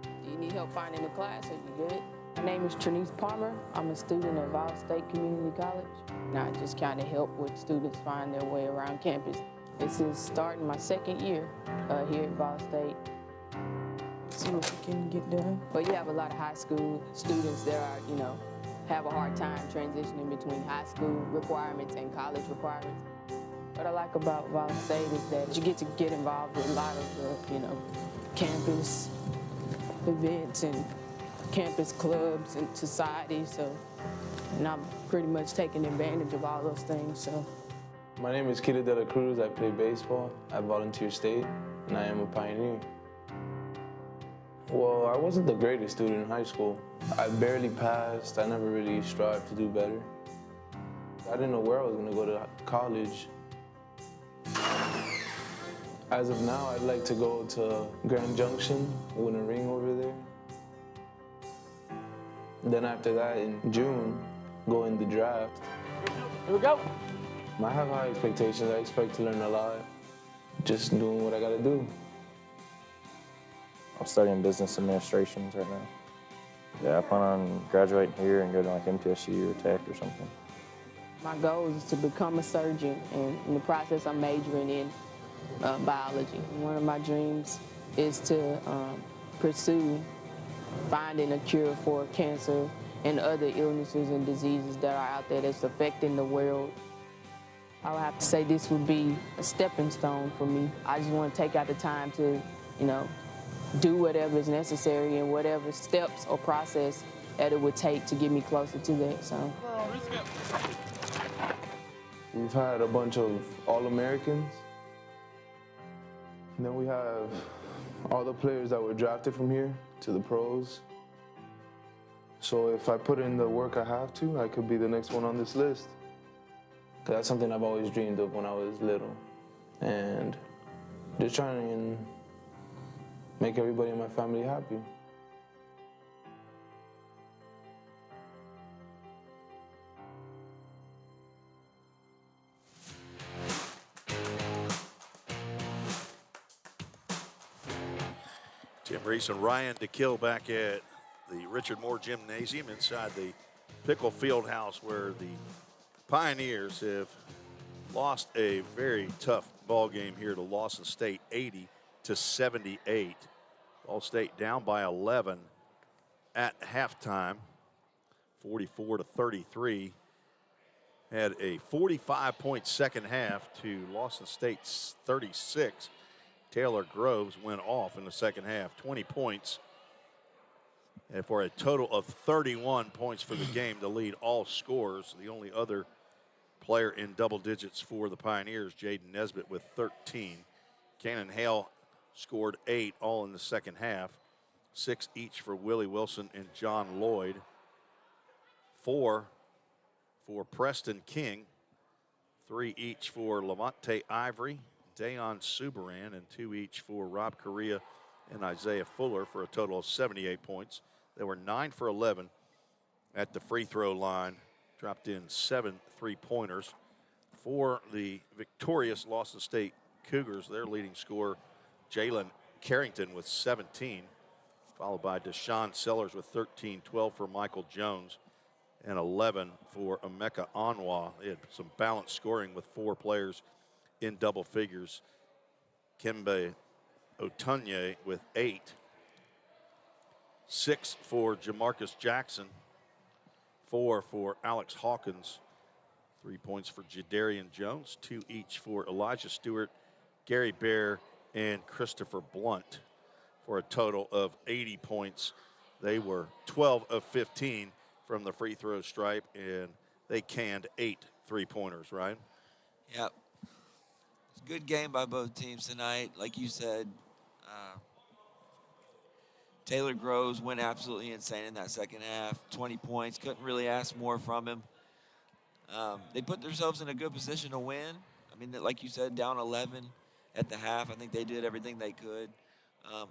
Do you need help finding a class? Are you good? My name is Trinice Palmer. I'm a student at VolState Community College. And I just kind of help with students find their way around campus. This is starting my 2nd year here at VolState. See what we can get done. But you have a lot of high school students that are, have a hard time transitioning between high school requirements and college requirements. What I like about VolState is that you get involved with a lot of the, campus events and campus clubs and societies. And I'm pretty much taking advantage of all those things. So. My name is Kida De La Cruz. I play baseball at Volunteer State, and I am a pioneer. Well, I wasn't the greatest student in high school. I barely passed. I never really strived to do better. I didn't know where I was going to go to college. As of now, I'd like to go to Grand Junction, win a ring over there. Then after that, in June, go in the draft. Here we go. I have high expectations. I expect to learn a lot. Just doing what I gotta do. I'm studying business administrations right now. Yeah, I plan on graduating here and go to like MTSU or Tech or something. My goal is to become a surgeon, and in the process, I'm majoring in biology. One of my dreams is to pursue finding a cure for cancer and other illnesses and diseases that are out there that's affecting the world. I would have to say this would be a stepping stone for me. I just want to take out the time to, do whatever is necessary and whatever steps or process that it would take to get me closer to that. So. We've had a bunch of All-Americans. And then we have all the players that were drafted from here to the pros. So if I put in the work I have to, I could be the next one on this list. That's something I've always dreamed of when I was little. And just trying to make everybody in my family happy. Tim Reese and Ryan DeKill back at the Richard Moore Gymnasium inside the Pickle Field House, where the Pioneers have lost a very tough ball game here to Lawson State, 80-78. Ball State down by 11 at halftime, 44-33. Had a 45-point second half to Lawson State's 36. Taylor Groves went off in the second half, 20 points, and for a total of 31 points for the game to lead all scorers. The only other player in double digits for the Pioneers, Jaden Nesbitt, with 13. Cannon Hale scored 8, all in the second half. 6 each for Willie Wilson and John Lloyd. 4 for Preston King. 3 each for Lavonte Ivory, Dayon Subaran, and 2 each for Rob Correa and Isaiah Fuller, for a total of 78 points. They were 9 for 11 at the free throw line, dropped in 7 3-pointers. For the victorious Lawson State Cougars, their leading scorer, Jalen Carrington, with 17, followed by Deshaun Sellers with 13, 12 for Michael Jones, and 11 for Emeka Anwa. They had some balanced scoring with 4 players in double figures. Kembe Otunye with 8. 6 for Jamarcus Jackson. 4 for Alex Hawkins. 3 points for Jadarian Jones. 2 each for Elijah Stewart, Gary Bear, and Christopher Blunt, for a total of 80 points. They were 12 of 15 from the free throw stripe, and they canned 8 3-pointers, right? Yep. It's a good game by both teams tonight. Like you said, Taylor Groves went absolutely insane in that second half. 20 points. Couldn't really ask more from him. They put themselves in a good position to win. I mean, like you said, down 11 at the half. I think they did everything they could.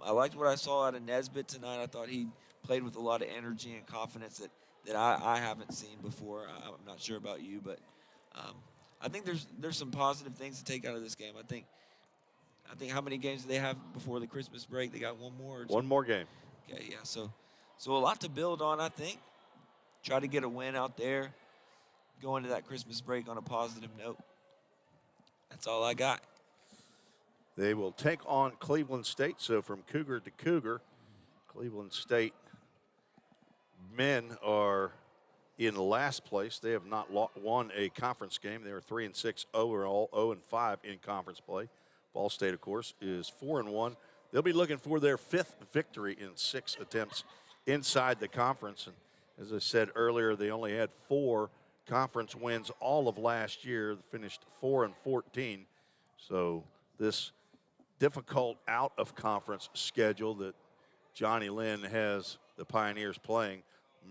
I liked what I saw out of Nesbitt tonight. I thought he played with a lot of energy and confidence that I haven't seen before. I'm not sure about you, but I think there's some positive things to take out of this game. I think how many games do they have before the Christmas break? They got one more. Or one more game. Okay, yeah. So a lot to build on, I think. Try to get a win out there. Go into that Christmas break on a positive note. That's all I got. They will take on Cleveland State. So from Cougar to Cougar, Cleveland State men are in last place. They have not won a conference game. They are 3-6 overall, 0-5 in conference play. Ball State, of course, is 4-1. They'll be looking for their 5th victory in 6 attempts inside the conference. And as I said earlier, they only had 4 conference wins all of last year. They finished 4-14. So this difficult out-of-conference schedule that Johnny Lynn has the Pioneers playing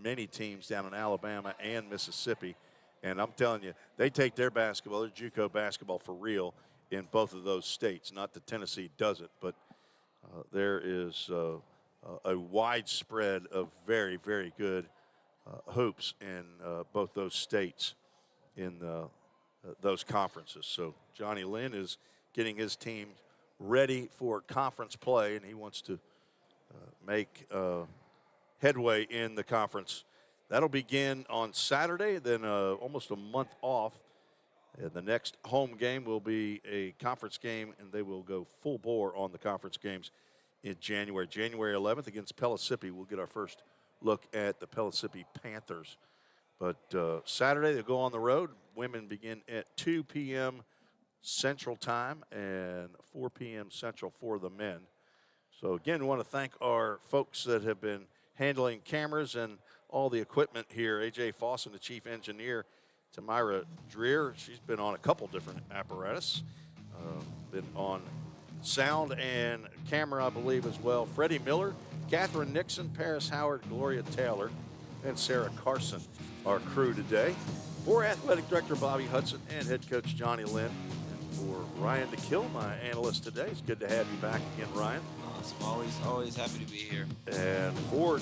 many teams down in Alabama and Mississippi. And I'm telling you, they take their basketball, their JUCO basketball for real in both of those states. Not that Tennessee doesn't, but there is a widespread of very, very good hoops in both those states in those conferences. So Johnny Lynn is getting his team ready for conference play, and he wants to make headway in the conference. That'll begin on Saturday, then almost a month off. And the next home game will be a conference game, and they will go full bore on the conference games in January. January 11th against Pellissippi. We'll get our first look at the Pellissippi Panthers. But Saturday, they'll go on the road. Women begin at 2 p.m. Central Time and 4 p.m. Central for the men. So, again, we want to thank our folks that have been handling cameras and all the equipment here. A.J. Lawson, the chief engineer. Tamira Dreer, she's been on a couple different apparatus. Been on sound and camera, I believe, as well. Freddie Miller, Catherine Nixon, Paris Howard, Gloria Taylor, and Sarah Carson, our crew today. For athletic director Bobby Hudson and head coach Johnny Lynn. And for Ryan DeKill, my analyst today. It's good to have you back again, Ryan. Awesome. Always happy to be here. And for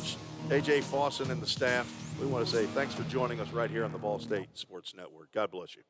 A.J. Lawson and the staff, we want to say thanks for joining us right here on the Ball State Sports Network. God bless you.